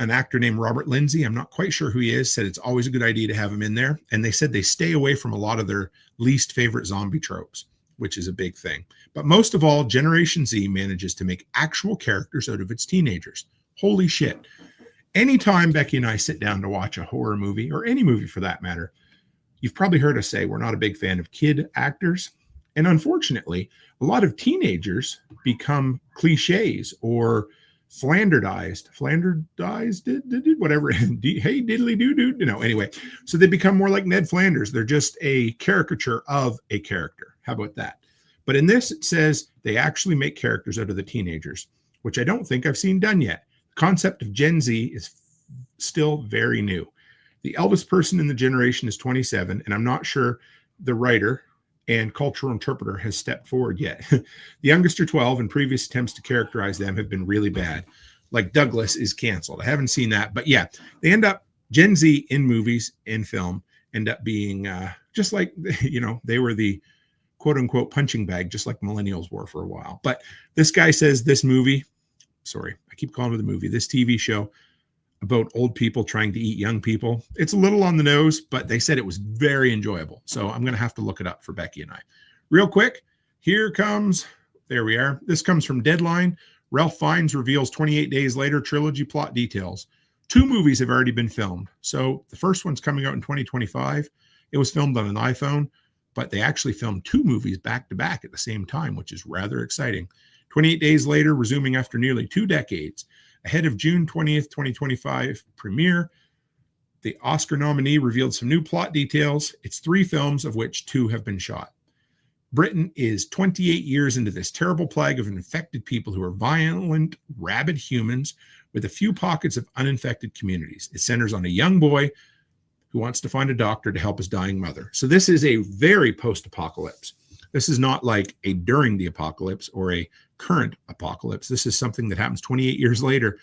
An actor named Robert Lindsay, I'm not quite sure who he is, said it's always a good idea to have him in there. And they said they stay away from a lot of their least favorite zombie tropes, which is a big thing. But most of all, Generation Z manages to make actual characters out of its teenagers. Holy shit. Anytime Becky and I sit down to watch a horror movie, or any movie for that matter, you've probably heard us say we're not a big fan of kid actors. And unfortunately, a lot of teenagers become cliches or flanderized, whatever. Hey, diddly doo. Anyway, so they become more like Ned Flanders. They're just a caricature of a character. How about that? But in this, it says they actually make characters out of the teenagers, which I don't think I've seen done yet. The concept of Gen Z is still very new. The eldest person in the generation is 27, and I'm not sure the writer and cultural interpreter has stepped forward yet. The youngest are 12, and previous attempts to characterize them have been really bad. Like Douglas is canceled. I haven't seen that, but yeah, they end up, Gen Z in movies and film end up being just like, they were the quote unquote punching bag, just like millennials were for a while. But this guy says this movie, sorry, I keep calling it the movie, this TV show, about old people trying to eat young people. It's a little on the nose, but they said it was very enjoyable. So I'm going to have to look it up for Becky and I. Real quick, there we are. This comes from Deadline. Ralph Fiennes reveals 28 days later trilogy plot details. 2 movies have already been filmed. So the first one's coming out in 2025. It was filmed on an iPhone, but they actually filmed 2 movies back to back at the same time, which is rather exciting. 28 days later, resuming after nearly 2 decades. Ahead of June 20th, 2025 premiere, the Oscar nominee revealed some new plot details. It's 3 films, of which 2 have been shot. Britain is 28 years into this terrible plague of infected people who are violent, rabid humans with a few pockets of uninfected communities. It centers on a young boy who wants to find a doctor to help his dying mother. So this is a very post-apocalypse. This is not like a during the apocalypse or a current apocalypse. This is something that happens 28 years later,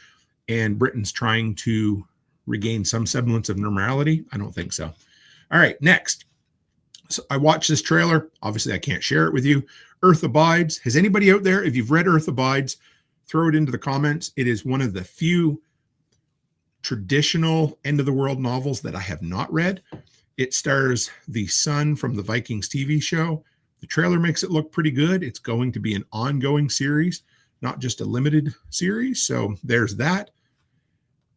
and Britain's trying to regain some semblance of normality. I don't think so. All right, next. So I watched this trailer. Obviously, I can't share it with you. Earth Abides. Has anybody out there, if you've read Earth Abides, throw it into the comments. It is one of the few traditional end-of-the-world novels that I have not read. It stars the son from the Vikings TV show. The trailer makes it look pretty good. It's going to be an ongoing series, not just a limited series. So there's that.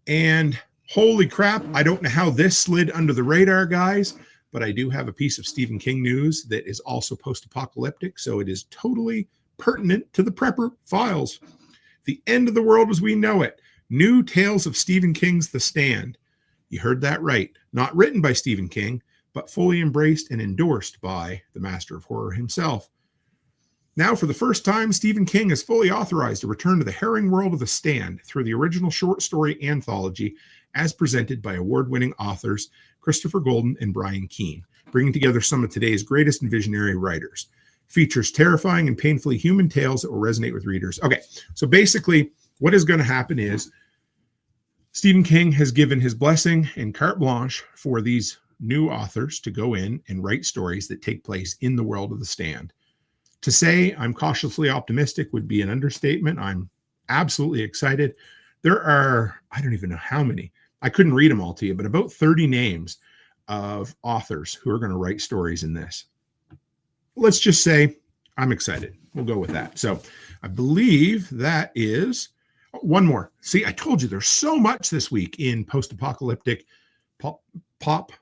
And holy crap, I don't know how this slid under the radar, guys, but I do have a piece of Stephen King news that is also post-apocalyptic. So it is totally pertinent to the Prepper Files. The end of the world as we know it. New tales of Stephen King's The Stand. You heard that right. Not written by Stephen King, but fully embraced and endorsed by the master of horror himself. Now, for the first time, Stephen King is fully authorized to return to the harrowing world of The Stand through the original short story anthology as presented by award-winning authors Christopher Golden and Brian Keene, bringing together some of today's greatest and visionary writers. Features terrifying and painfully human tales that will resonate with readers. Okay, so basically what is going to happen is Stephen King has given his blessing and carte blanche for these new authors to go in and write stories that take place in the world of The Stand. To say I'm cautiously optimistic would be an understatement. I'm absolutely excited. There are, I don't even know how many. I couldn't read them all to you, but about 30 names of authors who are going to write stories in this. Let's just say I'm excited. We'll go with that. So I believe that is one more. See, I told you there's so much this week in post-apocalyptic pop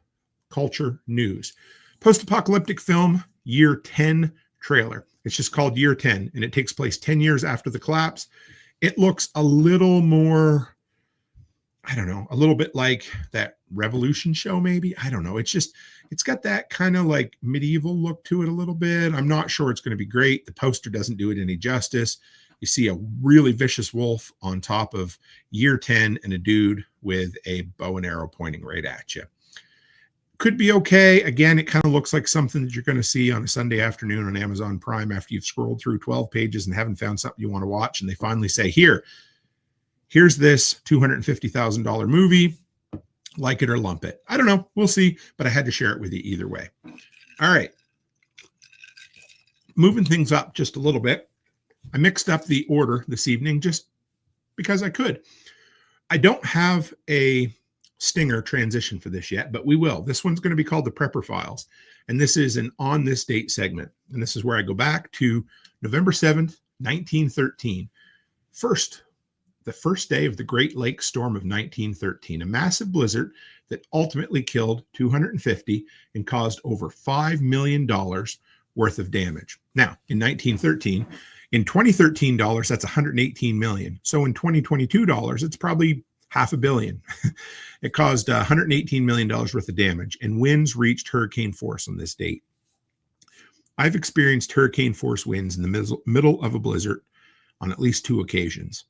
culture news. Post-apocalyptic film Year 10 trailer. It's just called Year 10, and it takes place 10 years after the collapse. It looks a little more, I don't know, a little bit like that Revolution show, maybe. I don't know. It's got that kind of like medieval look to it a little bit. I'm not sure it's going to be great. The poster doesn't do it any justice. You see a really vicious wolf on top of Year 10 and a dude with a bow and arrow pointing right at you. Could be okay. Again, it kind of looks like something that you're going to see on a Sunday afternoon on Amazon Prime after you've scrolled through 12 pages and haven't found something you want to watch. And they finally say, here's this $250,000 movie. Like it or lump it. I don't know. We'll see. But I had to share it with you either way. All right. Moving things up just a little bit. I mixed up the order this evening just because I could. I don't have a stinger transition for this yet, but we will. This one's going to be called the Prepper Files, and this is an on this date segment, and this is where I go back to November 7th, 1913. The first day of the Great Lakes Storm of 1913, a massive blizzard that ultimately killed 250 and caused over $5 million worth of damage. Now, in 1913, in 2013 dollars, that's 118 million. So in 2022 dollars, it's probably $500 million. It caused $118 million worth of damage, and winds reached hurricane force on this date. I've experienced hurricane force winds in the middle of a blizzard on at least 2 occasions.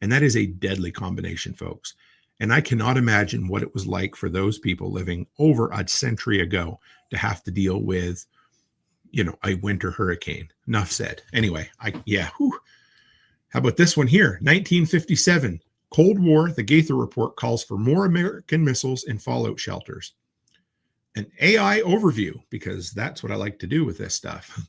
And that is a deadly combination, folks. And I cannot imagine what it was like for those people living over a century ago to have to deal with, a winter hurricane. Enough said. Anyway, How about this one here? 1957. Cold War, the Gaither Report calls for more American missiles in fallout shelters. An AI overview, because that's what I like to do with this stuff.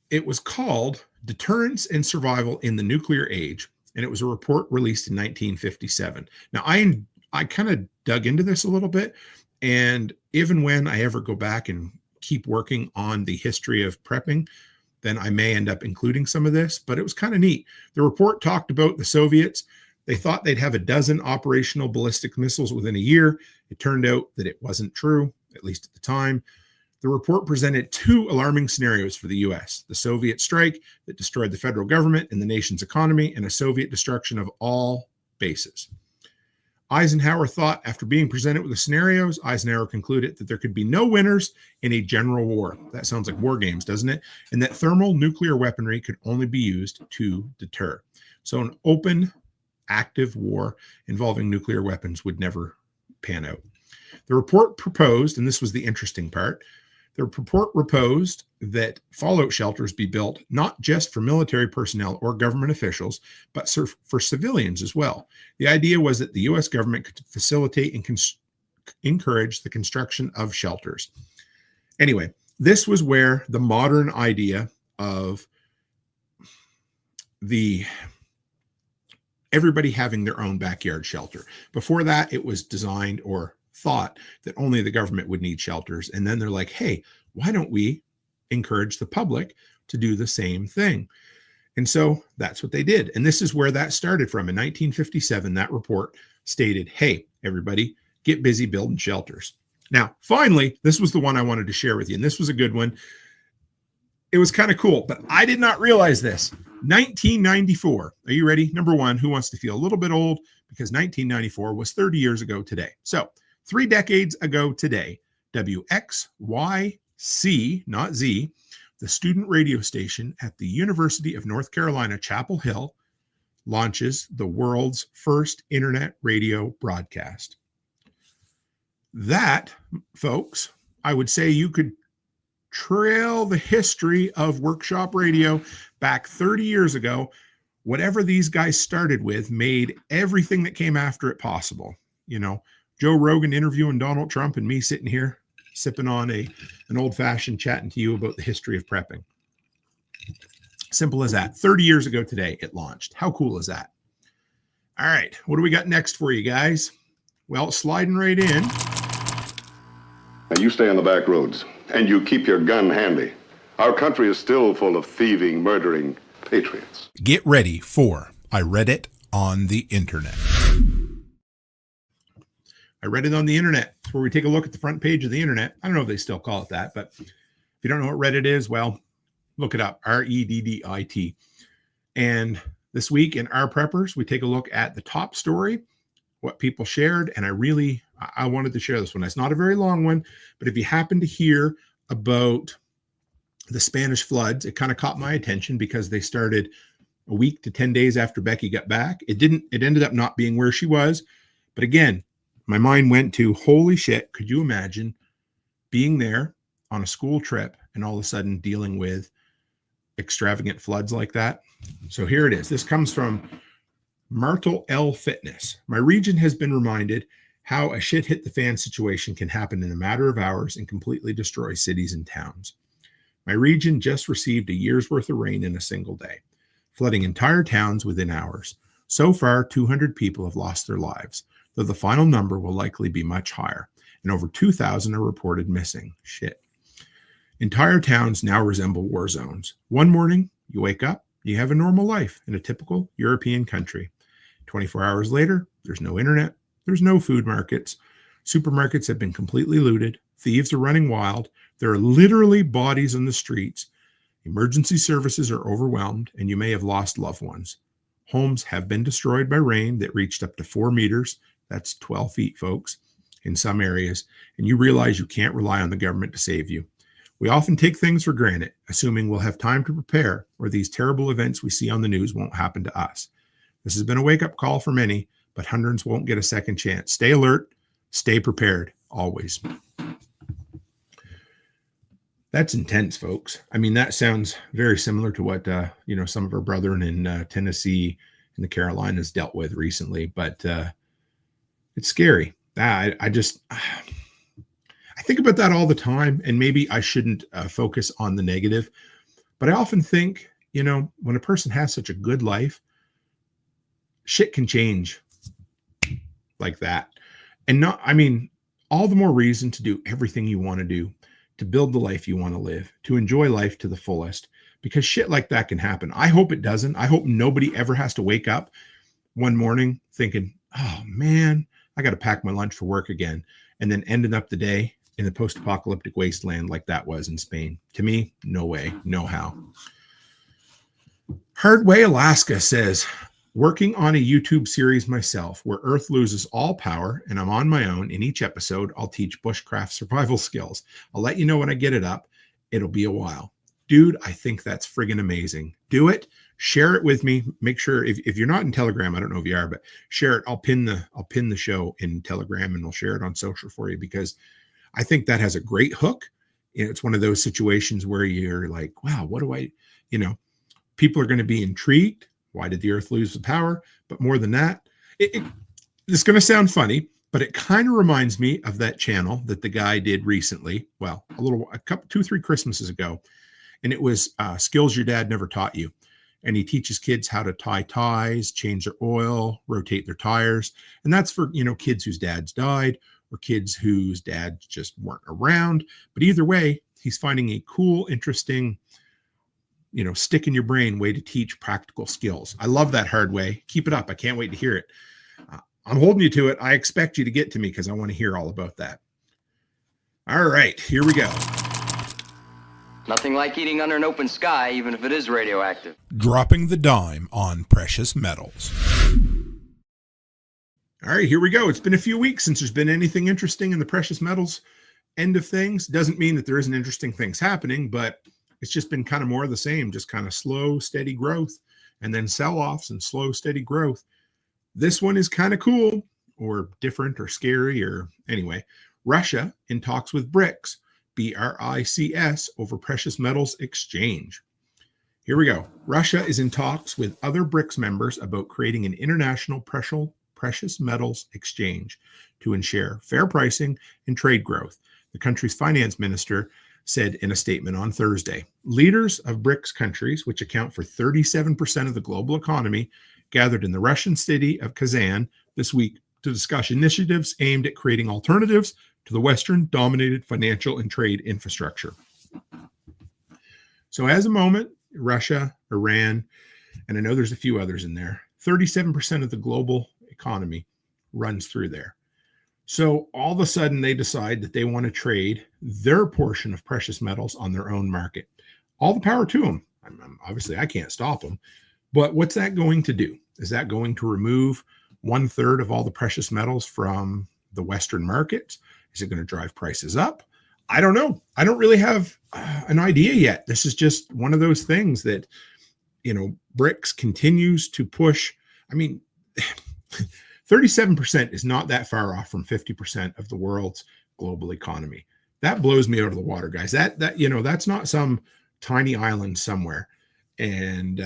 It was called Deterrence and Survival in the Nuclear Age. and it was a report released in 1957. Now, I kind of dug into this a little bit, and even when I ever go back and keep working on the history of prepping, then I may end up including some of this, but it was kind of neat. The report talked about the Soviets. They thought they'd have a dozen operational ballistic missiles within a year. It turned out that it wasn't true, at least at the time. The report presented two alarming scenarios for the U.S. the Soviet strike that destroyed the federal government and the nation's economy, and a Soviet destruction of all bases. Eisenhower thought, after being presented with the scenarios, Eisenhower concluded that there could be no winners in a general war. That sounds like war games, doesn't it? And that thermal nuclear weaponry could only be used to deter. So an open, active war involving nuclear weapons would never pan out. The report proposed, and this was the interesting part, the report proposed that fallout shelters be built not just for military personnel or government officials, but for civilians as well. The idea was that the U.S. government could facilitate and encourage the construction of shelters. Anyway, this was where the modern idea of everybody having their own backyard shelter. Before that, it was designed or thought that only the government would need shelters. And then they're like, hey, why don't we encourage the public to do the same thing? And so that's what they did. And this is where that started from. In 1957, that report stated, hey, everybody, get busy building shelters. Now, finally, this was the one I wanted to share with you. And this was a good one. It was kind of cool, but I did not realize this. 1994. Are you ready? Number one, who wants to feel a little bit old? Because 1994 was 30 years ago today. So 3 decades ago today, WXYC, not Z, the student radio station at the University of North Carolina, Chapel Hill, launches the world's first internet radio broadcast. That, folks, I would say you could trail the history of workshop radio back 30 years ago. Whatever these guys started with made everything that came after it possible. You know, Joe Rogan interviewing Donald Trump and me sitting here sipping on an old-fashioned chatting to you about the history of prepping. Simple as that. 30 years ago today, it launched. How cool is that? All right, what do we got next for you guys? Well, sliding right in. And you stay on the back roads, and you keep your gun handy. Our country is still full of thieving, murdering patriots. Get ready for I Read It on the Internet. I Read It on the Internet. It's where we take a look at the front page of the Internet. I don't know if they still call it that, but if you don't know what Reddit is, well, look it up, REDDIT. And this week in Our Preppers, we take a look at the top story, what people shared, and I wanted to share this one. It's not a very long one, but if you happen to hear about the Spanish floods, it kind of caught my attention because they started a week to 10 days after Becky got back. It ended up not being where she was. But again, my mind went to, holy shit, could you imagine being there on a school trip and all of a sudden dealing with extravagant floods like that? So here it is. This comes from Martel L Fitness. My region has been reminded how a shit hit the fan situation can happen in a matter of hours and completely destroy cities and towns. My region just received a year's worth of rain in a single day, flooding entire towns within hours. So far, 200 people have lost their lives, though the final number will likely be much higher, and over 2,000 are reported missing. Shit. Entire towns now resemble war zones. One morning, you wake up, you have a normal life in a typical European country. 24 hours later, there's no internet, there's no food markets. Supermarkets have been completely looted. Thieves are running wild. There are literally bodies in the streets. Emergency services are overwhelmed, and you may have lost loved ones. Homes have been destroyed by rain that reached up to 4 meters. That's 12 feet, folks, in some areas. And you realize you can't rely on the government to save you. We often take things for granted, assuming we'll have time to prepare, or these terrible events we see on the news won't happen to us. This has been a wake-up call for many, but hundreds won't get a second chance. Stay alert, stay prepared, always. That's intense, folks. I mean, that sounds very similar to what, some of our brethren in Tennessee and the Carolinas dealt with recently, but it's scary. I think about that all the time, and maybe I shouldn't focus on the negative, but I often think, when a person has such a good life, shit can change like that. And not, I mean, all the more reason to do everything you want to do, to build the life you want to live, to enjoy life to the fullest, because shit like that can happen. I hope it doesn't. I hope nobody ever has to wake up one morning thinking, oh man, I got to pack my lunch for work again, and then ending up the day in the post-apocalyptic wasteland like that was in Spain. To me, no way, no how. Hardway Alaska says, working on a YouTube series myself where Earth loses all power and I'm on my own. In each episode, I'll teach bushcraft survival skills. I'll let you know when I get it up. It'll be a while. Dude, I think that's friggin' amazing. Do it. Share it with me. Make sure if you're not in Telegram, I don't know if you are, but share it. I'll pin the show in Telegram and we'll share it on social for you, because I think that has a great hook. It's one of those situations where you're like, wow, what do I, people are going to be intrigued. Why did the Earth lose the power? But more than that, it's going to sound funny, but it kind of reminds me of that channel that the guy did recently. Well, a couple, 2-3 Christmases ago. And it was skills your dad never taught you. And he teaches kids how to tie ties, change their oil, rotate their tires. And that's for, kids whose dads died or kids whose dads just weren't around. But either way, he's finding a cool, interesting, stick in your brain way to teach practical skills. I love that, Hardway. Keep it up. I can't wait to hear it. I'm holding you to it. I expect you to get to me because I want to hear all about that. All right, here we go. Nothing like eating under an open sky, even if it is radioactive. Dropping the dime on precious metals. All right, here we go. It's been a few weeks since there's been anything interesting in the precious metals end of things. Doesn't mean that there isn't interesting things happening, but it's just been kind of more of the same, just kind of slow, steady growth, and then sell-offs and slow, steady growth. This one is kind of cool or different or scary or anyway. Russia in talks with BRICS, BRICS, over precious metals exchange. Here we go. Russia is in talks with other BRICS members about creating an international precious metals exchange to ensure fair pricing and trade growth, the country's finance minister said in a statement on Thursday. Leaders of BRICS countries, which account for 37% of the global economy, gathered in the Russian city of Kazan this week to discuss initiatives aimed at creating alternatives to the Western-dominated financial and trade infrastructure. So as a moment, Russia, Iran, and I know there's a few others in there, 37% of the global economy runs through there. So all of a sudden they decide that they want to trade their portion of precious metals on their own market. All the power to them. Obviously, I can't stop them. But what's that going to do? Is that going to remove 1/3 of all the precious metals from the Western markets? Is it going to drive prices up? I don't know. I don't really have an idea yet. This is just one of those things that, BRICS continues to push. I mean, 37% is not that far off from 50% of the world's global economy. That blows me out of the water, guys. That's not some tiny island somewhere. And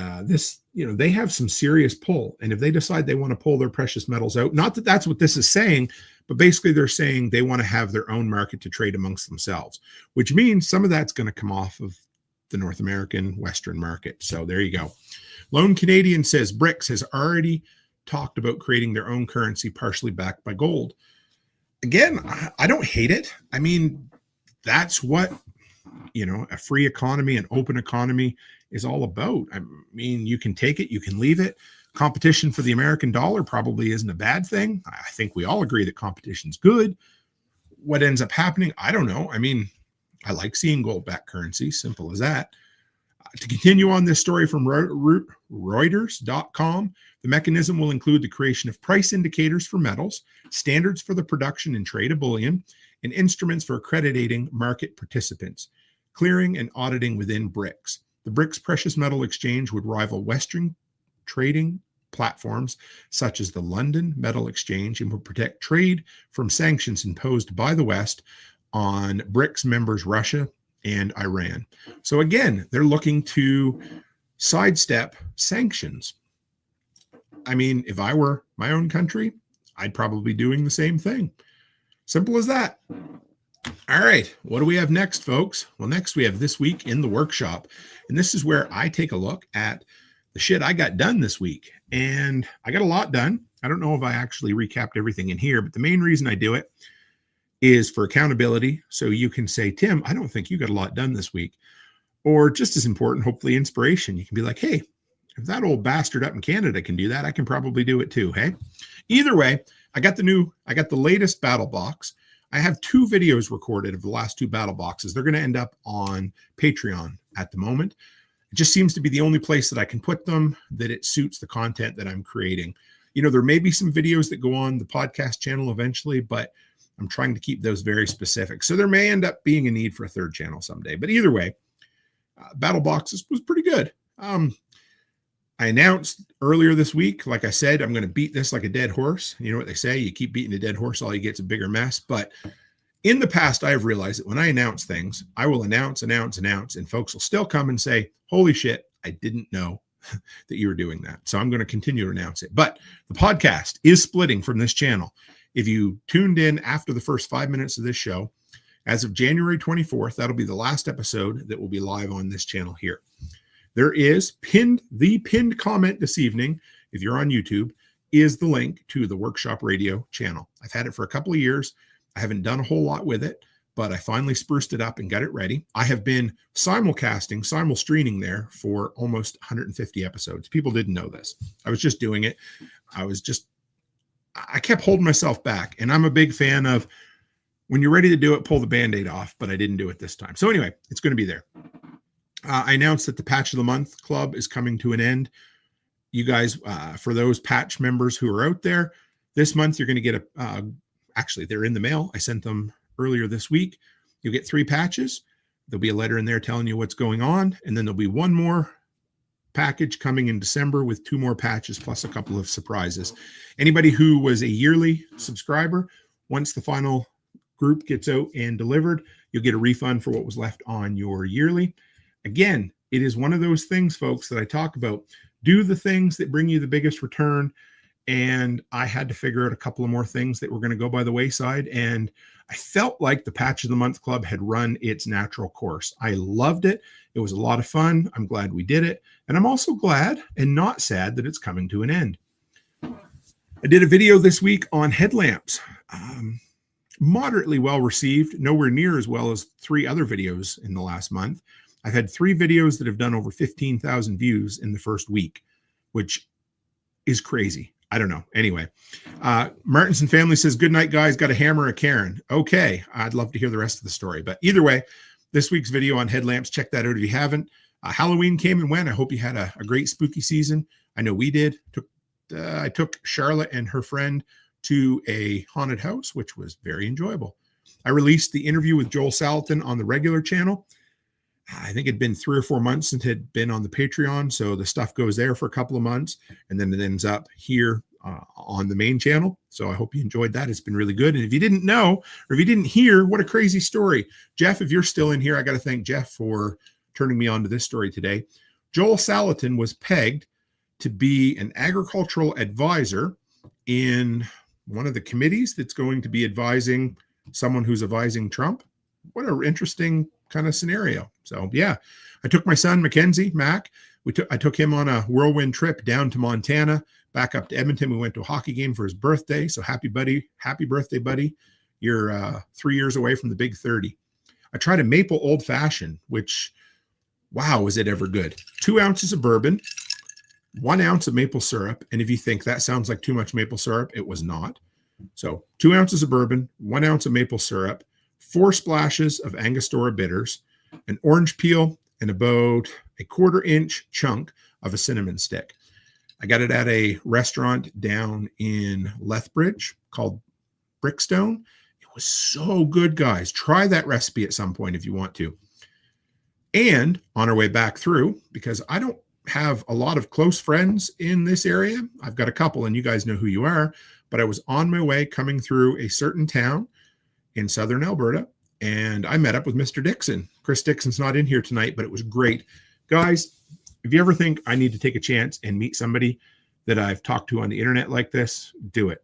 they have some serious pull. And if they decide they want to pull their precious metals out, not that that's what this is saying, but basically they're saying they want to have their own market to trade amongst themselves, which means some of that's going to come off of the North American Western market. So there you go. Lone Canadian says BRICS has already talked about creating their own currency partially backed by gold. Again, I don't hate it. I mean, that's what, a free economy, an open economy is all about. I mean, you can take it, you can leave it. Competition for the American dollar probably isn't a bad thing. I think we all agree that competition's good. What ends up happening, I don't know. I mean, I like seeing gold-backed currency, simple as that. To continue on this story from Reuters.com, the mechanism will include the creation of price indicators for metals, standards for the production and trade of bullion, and instruments for accrediting market participants, clearing and auditing within BRICS. The BRICS Precious Metal Exchange would rival Western trading platforms such as the London Metal Exchange and would protect trade from sanctions imposed by the West on BRICS members Russia and Iran. So again, they're looking to sidestep sanctions. I mean, if I were my own country, I'd probably be doing the same thing. Simple as that. All right, what do we have next, folks? Well, next we have This Week in the Workshop. And this is where I take a look at the shit I got done this week. And I got a lot done. I don't know if I actually recapped everything in here, but the main reason I do it is for accountability. So you can say, Tim, I don't think you got a lot done this week. Or just as important, hopefully inspiration. You can be like, hey, if that old bastard up in Canada can do that, I can probably do it too. Hey, either way, I got the latest battle box. I have 2 videos recorded of the last 2 battle boxes. They're going to end up on Patreon at the moment. It just seems to be the only place that I can put them, that it suits the content that I'm creating. You know, there may be some videos that go on the podcast channel eventually, but I'm trying to keep those very specific. So there may end up being a need for a 3rd channel someday. But either way, battle boxes was pretty good. I announced earlier this week, like I said, I'm going to beat this like a dead horse. You know what they say, you keep beating a dead horse, all you get is a bigger mess. But in the past, I have realized that when I announce things, I will announce, and folks will still come and say, holy shit, I didn't know that you were doing that. So I'm going to continue to announce it. But the podcast is splitting from this channel. If you tuned in after the first 5 minutes of this show, as of January 24th, that'll be the last episode that will be live on this channel here. There is the pinned comment this evening, if you're on YouTube, is the link to the Workshop Radio channel. I've had it for a couple of years. I haven't done a whole lot with it, but I finally spruced it up and got it ready. I have been simul streaming there for almost 150 episodes. People didn't know this. I was just doing it. I kept holding myself back, and I'm a big fan of when you're ready to do it, pull the Band-Aid off, but I didn't do it this time. So anyway, it's going to be there. I announced that the Patch of the Month Club is coming to an end. You guys, for those patch members who are out there, this month you're going to get actually, they're in the mail. I sent them earlier this week. You'll get 3 patches. There'll be a letter in there telling you what's going on. And then there'll be one more package coming in December with 2 more patches plus a couple of surprises. Anybody who was a yearly subscriber, once the final group gets out and delivered, you'll get a refund for what was left on your yearly. Again, it is one of those things, folks, that I talk about. Do the things that bring you the biggest return. And I had to figure out a couple of more things that were going to go by the wayside. And I felt like the Patch of the Month Club had run its natural course. I loved it. It was a lot of fun. I'm glad we did it. And I'm also glad and not sad that it's coming to an end. I did a video this week on headlamps. Moderately well received, nowhere near as well as 3 other videos in the last month. I've had 3 videos that have done over 15,000 views in the first week, which is crazy. I don't know. Anyway, Martinson family says, good night, guys. Got a hammer, a Karen. Okay. I'd love to hear the rest of the story. But either way, this week's video on headlamps, check that out if you haven't. Halloween came and went. I hope you had a great spooky season. I know we did. I took Charlotte and her friend to a haunted house, which was very enjoyable. I released the interview with Joel Salatin on the regular channel. I think it'd been 3 or 4 months since it had been on the Patreon. So the stuff goes there for a couple of months and then it ends up here on the main channel. So I hope you enjoyed that. It's been really good. And if you didn't know, or if you didn't hear, what a crazy story. Jeff, if you're still in here, I got to thank Jeff for turning me on to this story today. Joel Salatin was pegged to be an agricultural advisor in one of the committees that's going to be advising someone who's advising Trump. What an interesting kind of scenario. So yeah, I took my son, Mac. I took him on a whirlwind trip down to Montana, back up to Edmonton. We went to a hockey game for his birthday. So happy birthday, buddy. You're 3 years away from the big 30. I tried a maple old fashioned, which, wow, was it ever good. 2 ounces of bourbon, 1 ounce of maple syrup. And if you think that sounds like too much maple syrup, it was not. So 2 ounces of bourbon, 1 ounce of maple syrup, 4 splashes of Angostura bitters, an orange peel, and about a 1/4 inch chunk of a cinnamon stick. I got it at a restaurant down in Lethbridge called Brickstone. It was so good, guys. Try that recipe at some point if you want to. And on our way back through, because I don't have a lot of close friends in this area. I've got a couple, and you guys know who you are. But I was on my way coming through a certain town in southern Alberta, and I met up with Mr. Dixon. Chris Dixon's not in here tonight, but it was great. Guys, if you ever think I need to take a chance and meet somebody that I've talked to on the internet like this, do it.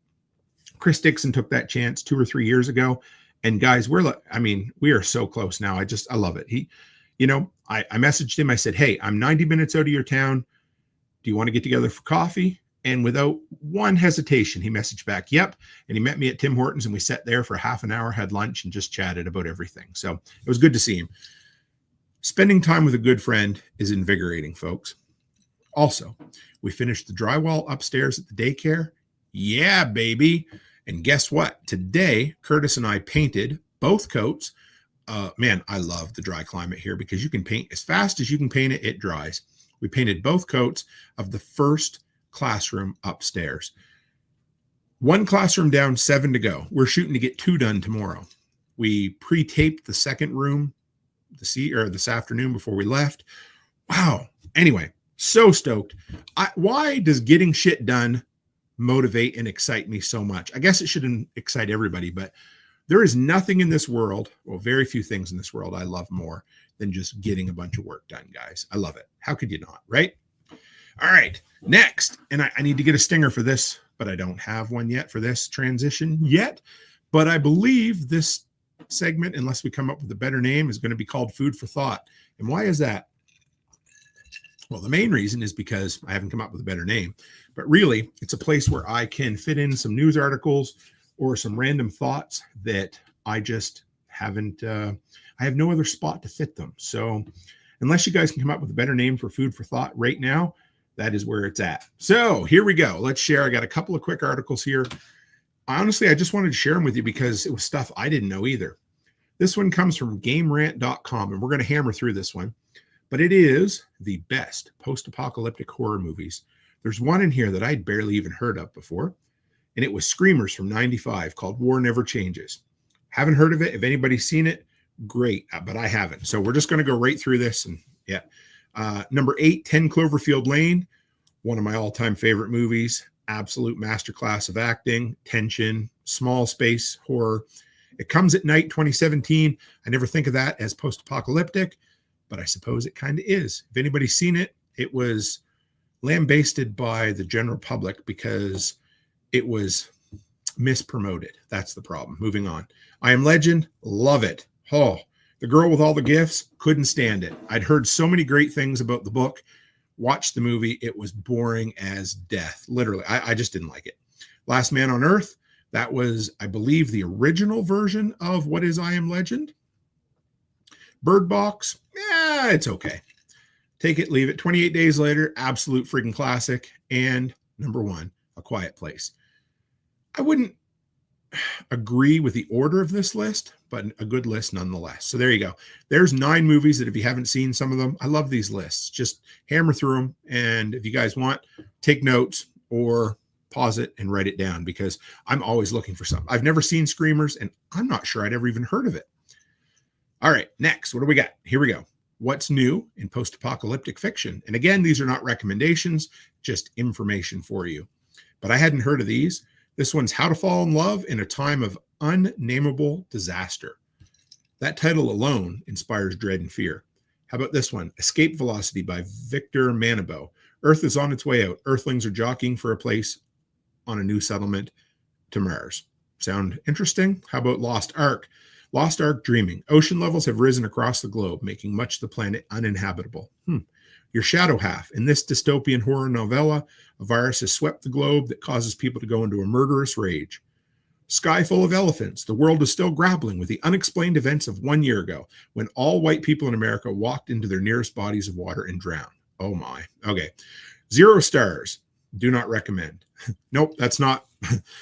Chris Dixon took that chance 2 or 3 years ago. And guys, we are so close now. I love it. I messaged him. I said, hey, I'm 90 minutes out of your town. do you want to get together for coffee? And without one hesitation, he messaged back, yep. And he met me at Tim Hortons, and we sat there for half an hour, had lunch, and just chatted about everything. So it was good to see him. Spending time with a good friend is invigorating, folks. Also, we finished the drywall upstairs at the daycare. Yeah, baby. And guess what? Today, Curtis and I painted both coats. Man, I love the dry climate here because you can paint as fast as you can paint it, it dries. We painted both coats of the first classroom upstairs. One classroom down, 7 to go. We're shooting to get 2 done tomorrow. We pre-taped the second room this afternoon before we left. Wow. Anyway, so stoked. Why does getting shit done motivate and excite me so much? I guess it shouldn't excite everybody, but there is nothing in this world, well, very few things in this world I love more than just getting a bunch of work done, guys. I love it. How could you not, right? All right, next. And I need to get a stinger for this, but I don't have one yet for this transition yet. But I believe this segment, unless we come up with a better name, is going to be called Food for Thought. And why is that? Well, the main reason is because I haven't come up with a better name. But really, it's a place where I can fit in some news articles or some random thoughts that I just haven't, I have no other spot to fit them. So unless you guys can come up with a better name for Food for Thought right now, that is where it's at. So here we go. Let's share. I got a couple of quick articles here. Honestly, I just wanted to share them with you because it was stuff I didn't know either. This one comes from GameRant.com, and we're going to hammer through this one. But it is the best post-apocalyptic horror movies. There's one in here that I'd barely even heard of before, and it was Screamers from '95 called War Never Changes. Haven't heard of it. If anybody's seen it, great, but I haven't. So we're just going to go right through this. And yeah, number 8, 10 Cloverfield Lane, one of my all-time favorite movies. Absolute masterclass of acting, tension, small space horror. It Comes at Night, 2017. I never think of that as post-apocalyptic, but I suppose it kind of is. If anybody's seen it, it was lambasted by the general public because it was mispromoted. That's the problem. Moving on. I Am Legend, love it. Oh, The Girl with All the Gifts, couldn't stand it. I'd heard so many great things about the book. Watched the movie. It was boring as death. Literally, I just didn't like it. Last Man on Earth, that was, I believe, the original version of What Is I Am Legend. Bird Box, yeah, it's okay. Take it, leave it. 28 Days Later, absolute freaking classic. And number 1, A Quiet Place. I wouldn't agree with the order of this list, but a good list nonetheless. So there you go. There's 9 movies that if you haven't seen some of them, I love these lists. Just hammer through them. And if you guys want, take notes or pause it and write it down because I'm always looking for something. I've never seen Screamers, and I'm not sure I'd ever even heard of it. All right, next, what do we got? Here we go. What's new in post-apocalyptic fiction? And again, these are not recommendations, just information for you. But I hadn't heard of these. This one's How to Fall in Love in a Time of Unnameable Disaster. That title alone inspires dread and fear. How about this one? Escape Velocity by Victor Manabo. Earth is on its way out. Earthlings are jockeying for a place on a new settlement to Mars. Sound interesting? How about Lost Ark? Lost Ark Dreaming. Ocean levels have risen across the globe, making much of the planet uninhabitable. Your shadow half. In this dystopian horror novella, a virus has swept the globe that causes people to go into a murderous rage. Sky Full of Elephants. The world is still grappling with the unexplained events of 1 year ago when all white people in America walked into their nearest bodies of water and drowned. Oh my. Okay. 0 stars. Do not recommend. Nope, that's not.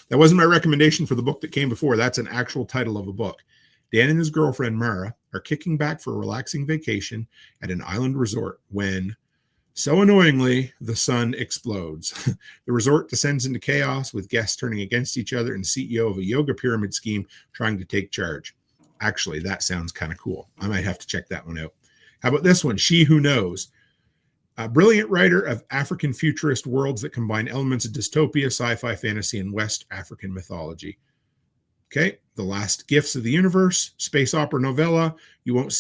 That wasn't my recommendation for the book that came before. That's an actual title of a book. Dan and his girlfriend, Mara, are kicking back for a relaxing vacation at an island resort when, so annoyingly, the sun explodes. The resort descends into chaos with guests turning against each other and CEO of a yoga pyramid scheme trying to take charge. Actually, that sounds kind of cool. I might have to check that one out. How about this one? She Who Knows. A brilliant writer of African futurist worlds that combine elements of dystopia, sci-fi, fantasy, and West African mythology. Okay, The Last Gifts of the Universe, space opera novella. You won't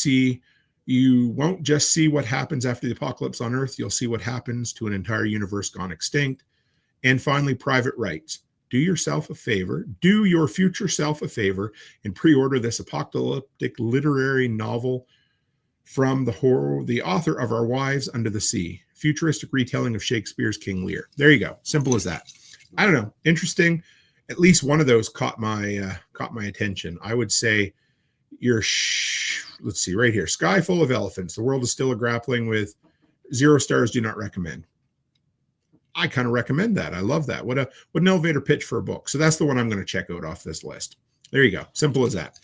just see what happens after the apocalypse on Earth. You'll see what happens to an entire universe gone extinct. And finally, Private Rights. Do yourself a favor, do your future self a favor, and pre-order this apocalyptic literary novel from the author of Our Wives Under the Sea. futuristic retelling of Shakespeare's King Lear. There you go. Simple as that. I don't know. Interesting. At least one of those caught my attention. I would say let's see right here. Sky full of elephants. The world is still grappling with 0 stars. Do not recommend. I kind of recommend that. I love that. What an elevator pitch for a book. So that's the one I'm going to check out off this list. There you go. Simple as that.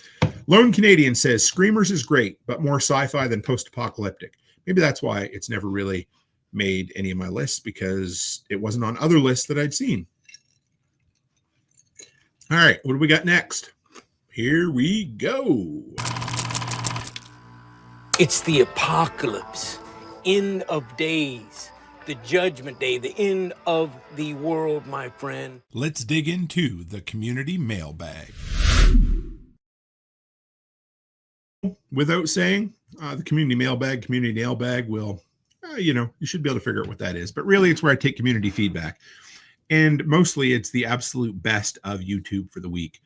Lone Canadian says Screamers is great, but more sci-fi than post-apocalyptic. Maybe that's why it's never really made any of my lists, because it wasn't on other lists that I'd seen. All right, what do we got next? Here we go. It's the apocalypse, end of days, the judgment day, the end of the world, my friend. Let's dig into the community mailbag. Without saying, the community mailbag will, you should be able to figure out what that is. But really, it's where I take community feedback. And mostly it's the absolute best of YouTube for the week.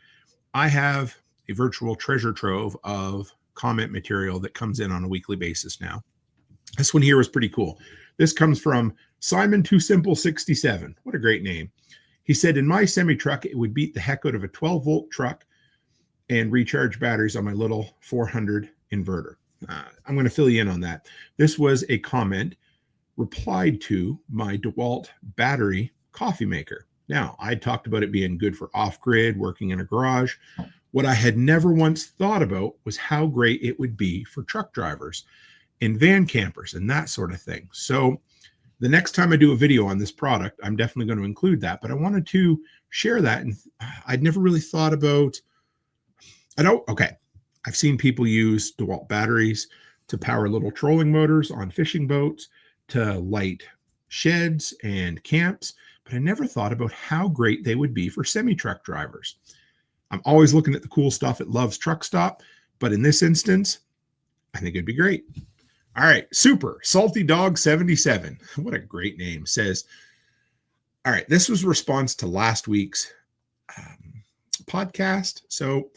I have a virtual treasure trove of comment material that comes in on a weekly basis now. This one here was pretty cool. This comes from Simon Too Simple 67. What a great name. He said, in my semi-truck, it would beat the heck out of a 12-volt truck and recharge batteries on my little 400 inverter. I'm going to fill you in on that. This was a comment replied to my DeWalt battery coffee maker. Now, I talked about it being good for off-grid, working in a garage. What I had never once thought about was how great it would be for truck drivers and van campers and that sort of thing. So the next time I do a video on this product, I'm definitely going to include that. But I wanted to share that. And I'd never really thought about, I've seen people use DeWalt batteries to power little trolling motors on fishing boats, to light sheds and camps. But I never thought about how great they would be for semi-truck drivers. I'm always looking at the cool stuff at Love's Truck Stop, but in this instance, I think it'd be great. All right, Super Salty Dog 77. What a great name. Says, all right, this was a response to last week's podcast. So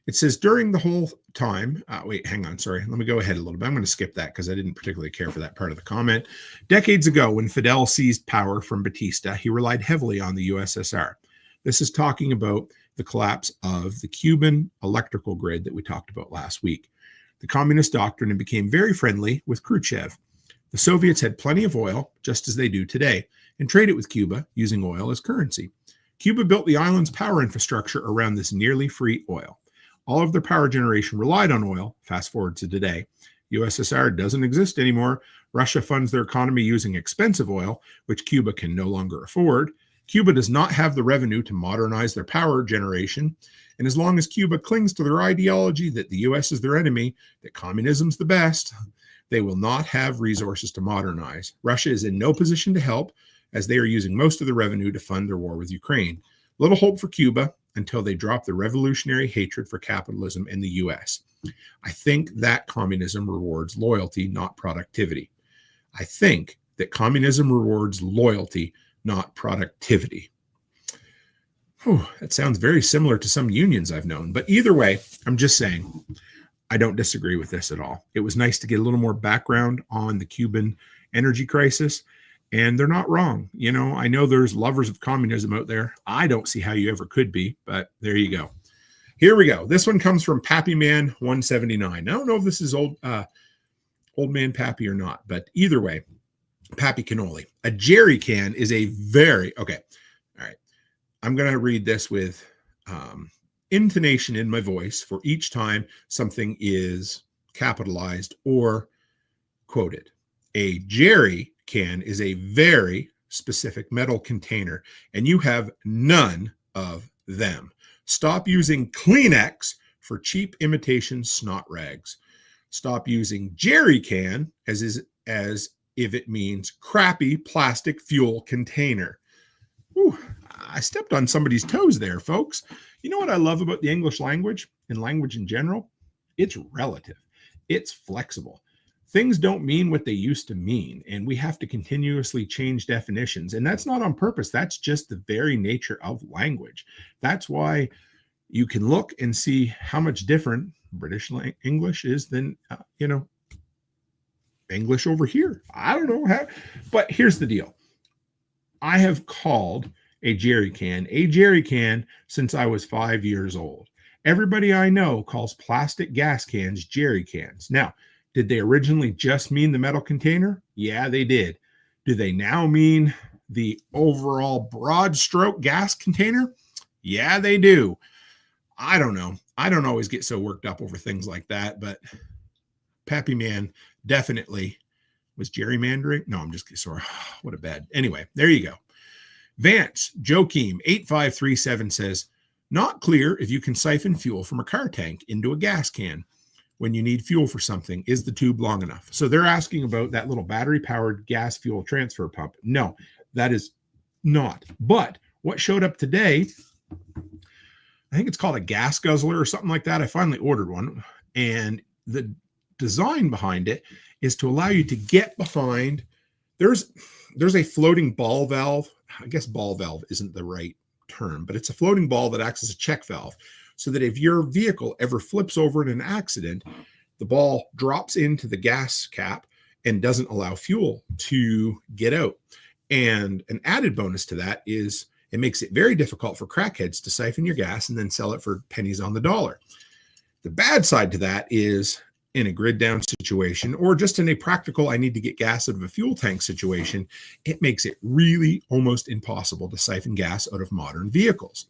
it says, during the whole time, wait, hang on, sorry. Let me go ahead a little bit. I'm going to skip that because I didn't particularly care for that part of the comment. Decades ago, when Fidel seized power from Batista, he relied heavily on the USSR. This is talking about the collapse of the Cuban electrical grid that we talked about last week. The communist doctrine became very friendly with Khrushchev. The Soviets had plenty of oil, just as they do today, and traded with Cuba using oil as currency. Cuba built the island's power infrastructure around this nearly free oil. All of their power generation relied on oil. Fast forward to today. USSR doesn't exist anymore. Russia funds their economy using expensive oil, which Cuba can no longer afford. Cuba does not have the revenue to modernize their power generation. And as long as Cuba clings to their ideology that the U.S. is their enemy, that communism's the best, they will not have resources to modernize. Russia is in no position to help, as they are using most of the revenue to fund their war with Ukraine. Little hope for Cuba until they drop their revolutionary hatred for capitalism in the U.S. I think that communism rewards loyalty, not productivity. I think that communism rewards loyalty, not productivity. That sounds very similar to some unions I've known. But either way, I'm just saying, I don't disagree with this at all. It was nice to get a little more background on the Cuban energy crisis. And they're not wrong. You know, I know there's lovers of communism out there. I don't see how you ever could be, but there you go. Here we go. This one comes from Pappy Man 179. I don't know if this is old man Pappy or not, but either way, Pappy Cannoli. A jerry can is a very, okay. All right. I'm going to read this with intonation in my voice for each time something is capitalized or quoted. A jerry can is a very specific metal container, and you have none of them. Stop using Kleenex for cheap imitation snot rags. Stop using jerry can as if it means crappy plastic fuel container. Whew, I stepped on somebody's toes there, folks. You know what I love about the English language and language in general? It's relative. It's flexible. Things don't mean what they used to mean, and we have to continuously change definitions. And that's not on purpose. That's just the very nature of language. That's why you can look and see how much different British English is than, English over here. I don't know how, but here's the deal. I have called a jerry can since I was 5 years old. Everybody I know calls plastic gas cans jerry cans. Now, did they originally just mean the metal container? Yeah, they did. Do they now mean the overall broad stroke gas container? Yeah, they do. I don't know. I don't always get so worked up over things like that, but Pappy Man definitely was gerrymandering. No, I'm just kidding. Sorry. What a bad. Anyway, there you go. Vance Joakim 8537 says, not clear if you can siphon fuel from a car tank into a gas can when you need fuel for something. Is the tube long enough? So they're asking about that little battery powered gas fuel transfer pump. No, that is not. But what showed up today, I think it's called a gas guzzler or something like that. I finally ordered one, and the design behind it is to allow you to get behind. There's a floating ball valve. I guess ball valve isn't the right term, but it's a floating ball that acts as a check valve, so that if your vehicle ever flips over in an accident, the ball drops into the gas cap and doesn't allow fuel to get out. And an added bonus to that is it makes it very difficult for crackheads to siphon your gas and then sell it for pennies on the dollar. The bad side to that is in a grid down situation, or just in a practical, I need to get gas out of a fuel tank situation, it makes it really almost impossible to siphon gas out of modern vehicles.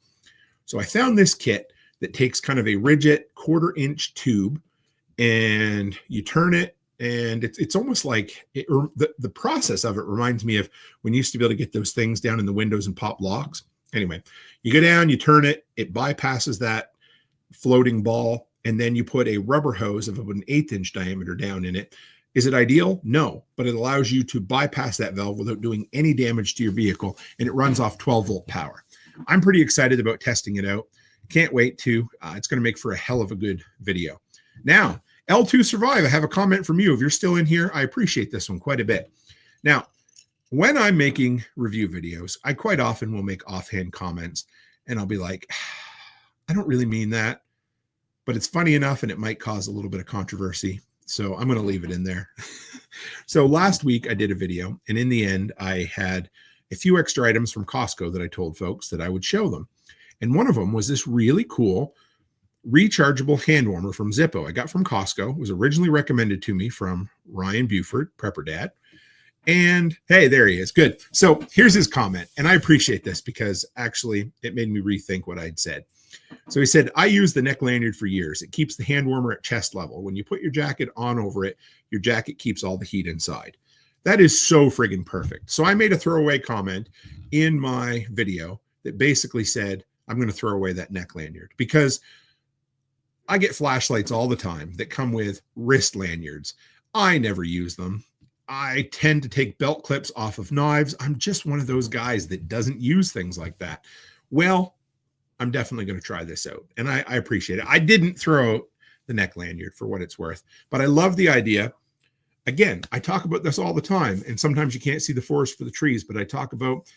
So I found this kit that takes kind of a rigid 1/4-inch tube, and you turn it, and it's almost like the process of it reminds me of when you used to be able to get those things down in the windows and pop locks. Anyway, you go down, you turn it, it bypasses that floating ball, and then you put a rubber hose of about an 1/8-inch diameter down in it. Is it ideal? No, but it allows you to bypass that valve without doing any damage to your vehicle, and it runs off 12-volt power. I'm pretty excited about testing it out. Can't wait to. It's going to make for a hell of a good video. Now, L2 Survive, I have a comment from you. If you're still in here, I appreciate this one quite a bit. Now, when I'm making review videos, I quite often will make offhand comments, and I'll be like, I don't really mean that, but it's funny enough, and it might cause a little bit of controversy. So I'm going to leave it in there. So last week I did a video, and in the end, I had a few extra items from Costco that I told folks that I would show them. And one of them was this really cool rechargeable hand warmer from Zippo. I got from Costco. It was originally recommended to me from Ryan Buford, Prepper Dad. And hey, there he is. Good. So here's his comment. And I appreciate this because actually it made me rethink what I'd said. So he said, I use the neck lanyard for years. It keeps the hand warmer at chest level. When you put your jacket on over it, your jacket keeps all the heat inside. That is so friggin' perfect. So I made a throwaway comment in my video that basically said, I'm going to throw away that neck lanyard because I get flashlights all the time that come with wrist lanyards. I never use them. I tend to take belt clips off of knives. I'm just one of those guys that doesn't use things like that. Well, I'm definitely going to try this out, and I appreciate it. I didn't throw out the neck lanyard for what it's worth, but I love the idea. Again, I talk about this all the time, and sometimes you can't see the forest for the trees, but I talk about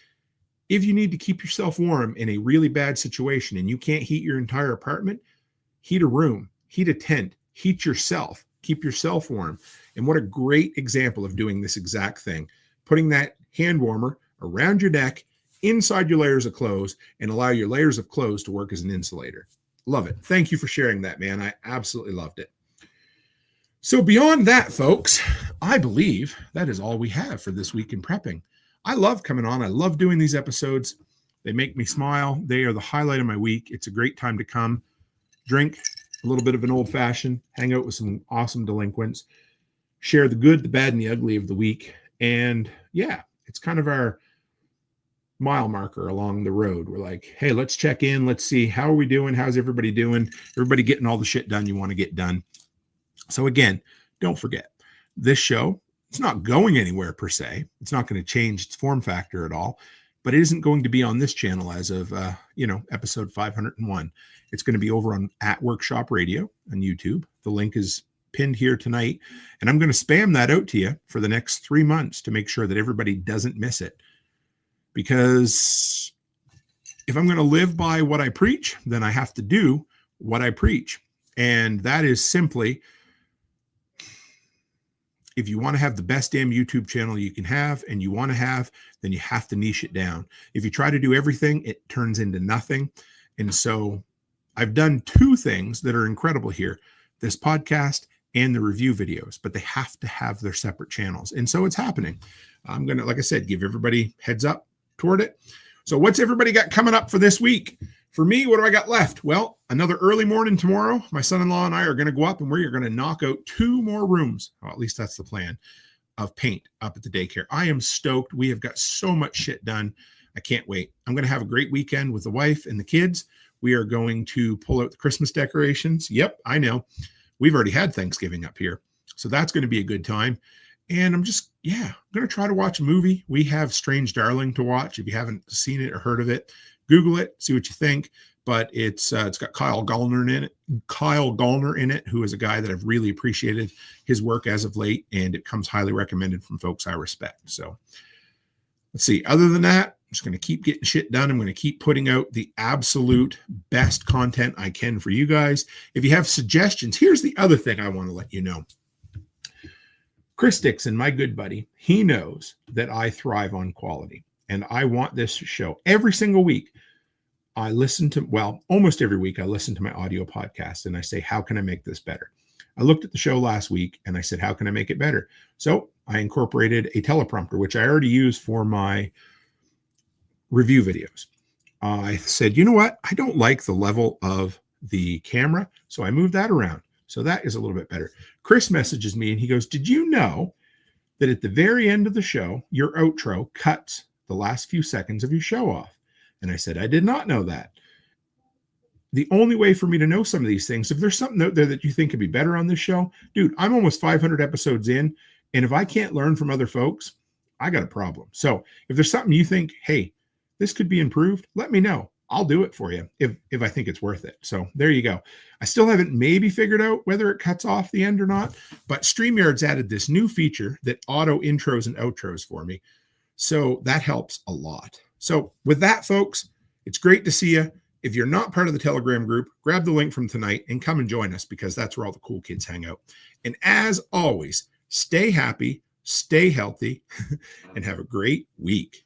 if you need to keep yourself warm in a really bad situation and you can't heat your entire apartment, heat a room, heat a tent, heat yourself, keep yourself warm. And what a great example of doing this exact thing. Putting that hand warmer around your neck, inside your layers of clothes, and allow your layers of clothes to work as an insulator. Love it. Thank you for sharing that, man. I absolutely loved it. So beyond that, folks, I believe that is all we have for this week in prepping. I love coming on. I love doing these episodes. They make me smile. They are the highlight of my week. It's a great time to come, drink a little bit of an old fashioned, hang out with some awesome delinquents, share the good, the bad, and the ugly of the week. And yeah, it's kind of our mile marker along the road. We're like, hey, let's check in. Let's see, how are we doing? How's everybody doing? Everybody getting all the shit done you want to get done. So again, don't forget, this show, it's not going anywhere per se. It's not going to change its form factor at all, but it isn't going to be on this channel as of, episode 501. It's going to be over on @Workshop Radio on YouTube. The link is pinned here tonight, and I'm going to spam that out to you for the next 3 months to make sure that everybody doesn't miss it. Because if I'm going to live by what I preach, then I have to do what I preach. And that is simply, if you want to have the best damn YouTube channel you can have and you want to have, then you have to niche it down. If you try to do everything, it turns into nothing. And so I've done two things that are incredible here, this podcast and the review videos, but they have to have their separate channels. And so it's happening. I'm going to, like I said, give everybody heads up toward it. So what's everybody got coming up for this week? For me, what do I got left? Well, another early morning tomorrow. My son-in-law and I are going to go up and we're going to knock out 2 more rooms. Well, at least that's the plan, of paint up at the daycare. I am stoked. We have got so much shit done. I can't wait. I'm going to have a great weekend with the wife and the kids. We are going to pull out the Christmas decorations. Yep, I know. We've already had Thanksgiving up here. So that's going to be a good time. And I'm just, I'm going to try to watch a movie. We have Strange Darling to watch. If you haven't seen it or heard of it, Google it, see what you think. But it's got Kyle Gallner in it, who is a guy that I've really appreciated his work as of late, and it comes highly recommended from folks I respect. So let's see. Other than that, I'm just going to keep getting shit done. I'm going to keep putting out the absolute best content I can for you guys. If you have suggestions, here's the other thing I want to let you know. Chris Dixon, my good buddy, he knows that I thrive on quality, and I want this show every single week. I listen to, almost every week, I listen to my audio podcast and I say, how can I make this better? I looked at the show last week and I said, how can I make it better? So I incorporated a teleprompter, which I already use for my review videos. I said, you know what? I don't like the level of the camera. So I moved that around. So that is a little bit better. Chris messages me and he goes, did you know that at the very end of the show, your outro cuts the last few seconds of your show off? And I said, I did not know that. The only way for me to know some of these things, if there's something out there that you think could be better on this show, dude, I'm almost 500 episodes in. And if I can't learn from other folks, I got a problem. So if there's something you think, hey, this could be improved, let me know. I'll do it for you if I think it's worth it. So there you go. I still haven't maybe figured out whether it cuts off the end or not, but StreamYard's added this new feature that auto intros and outros for me. So that helps a lot. So with that, folks, it's great to see you. If you're not part of the Telegram group, grab the link from tonight and come and join us, because that's where all the cool kids hang out. And as always, stay happy, stay healthy, and have a great week.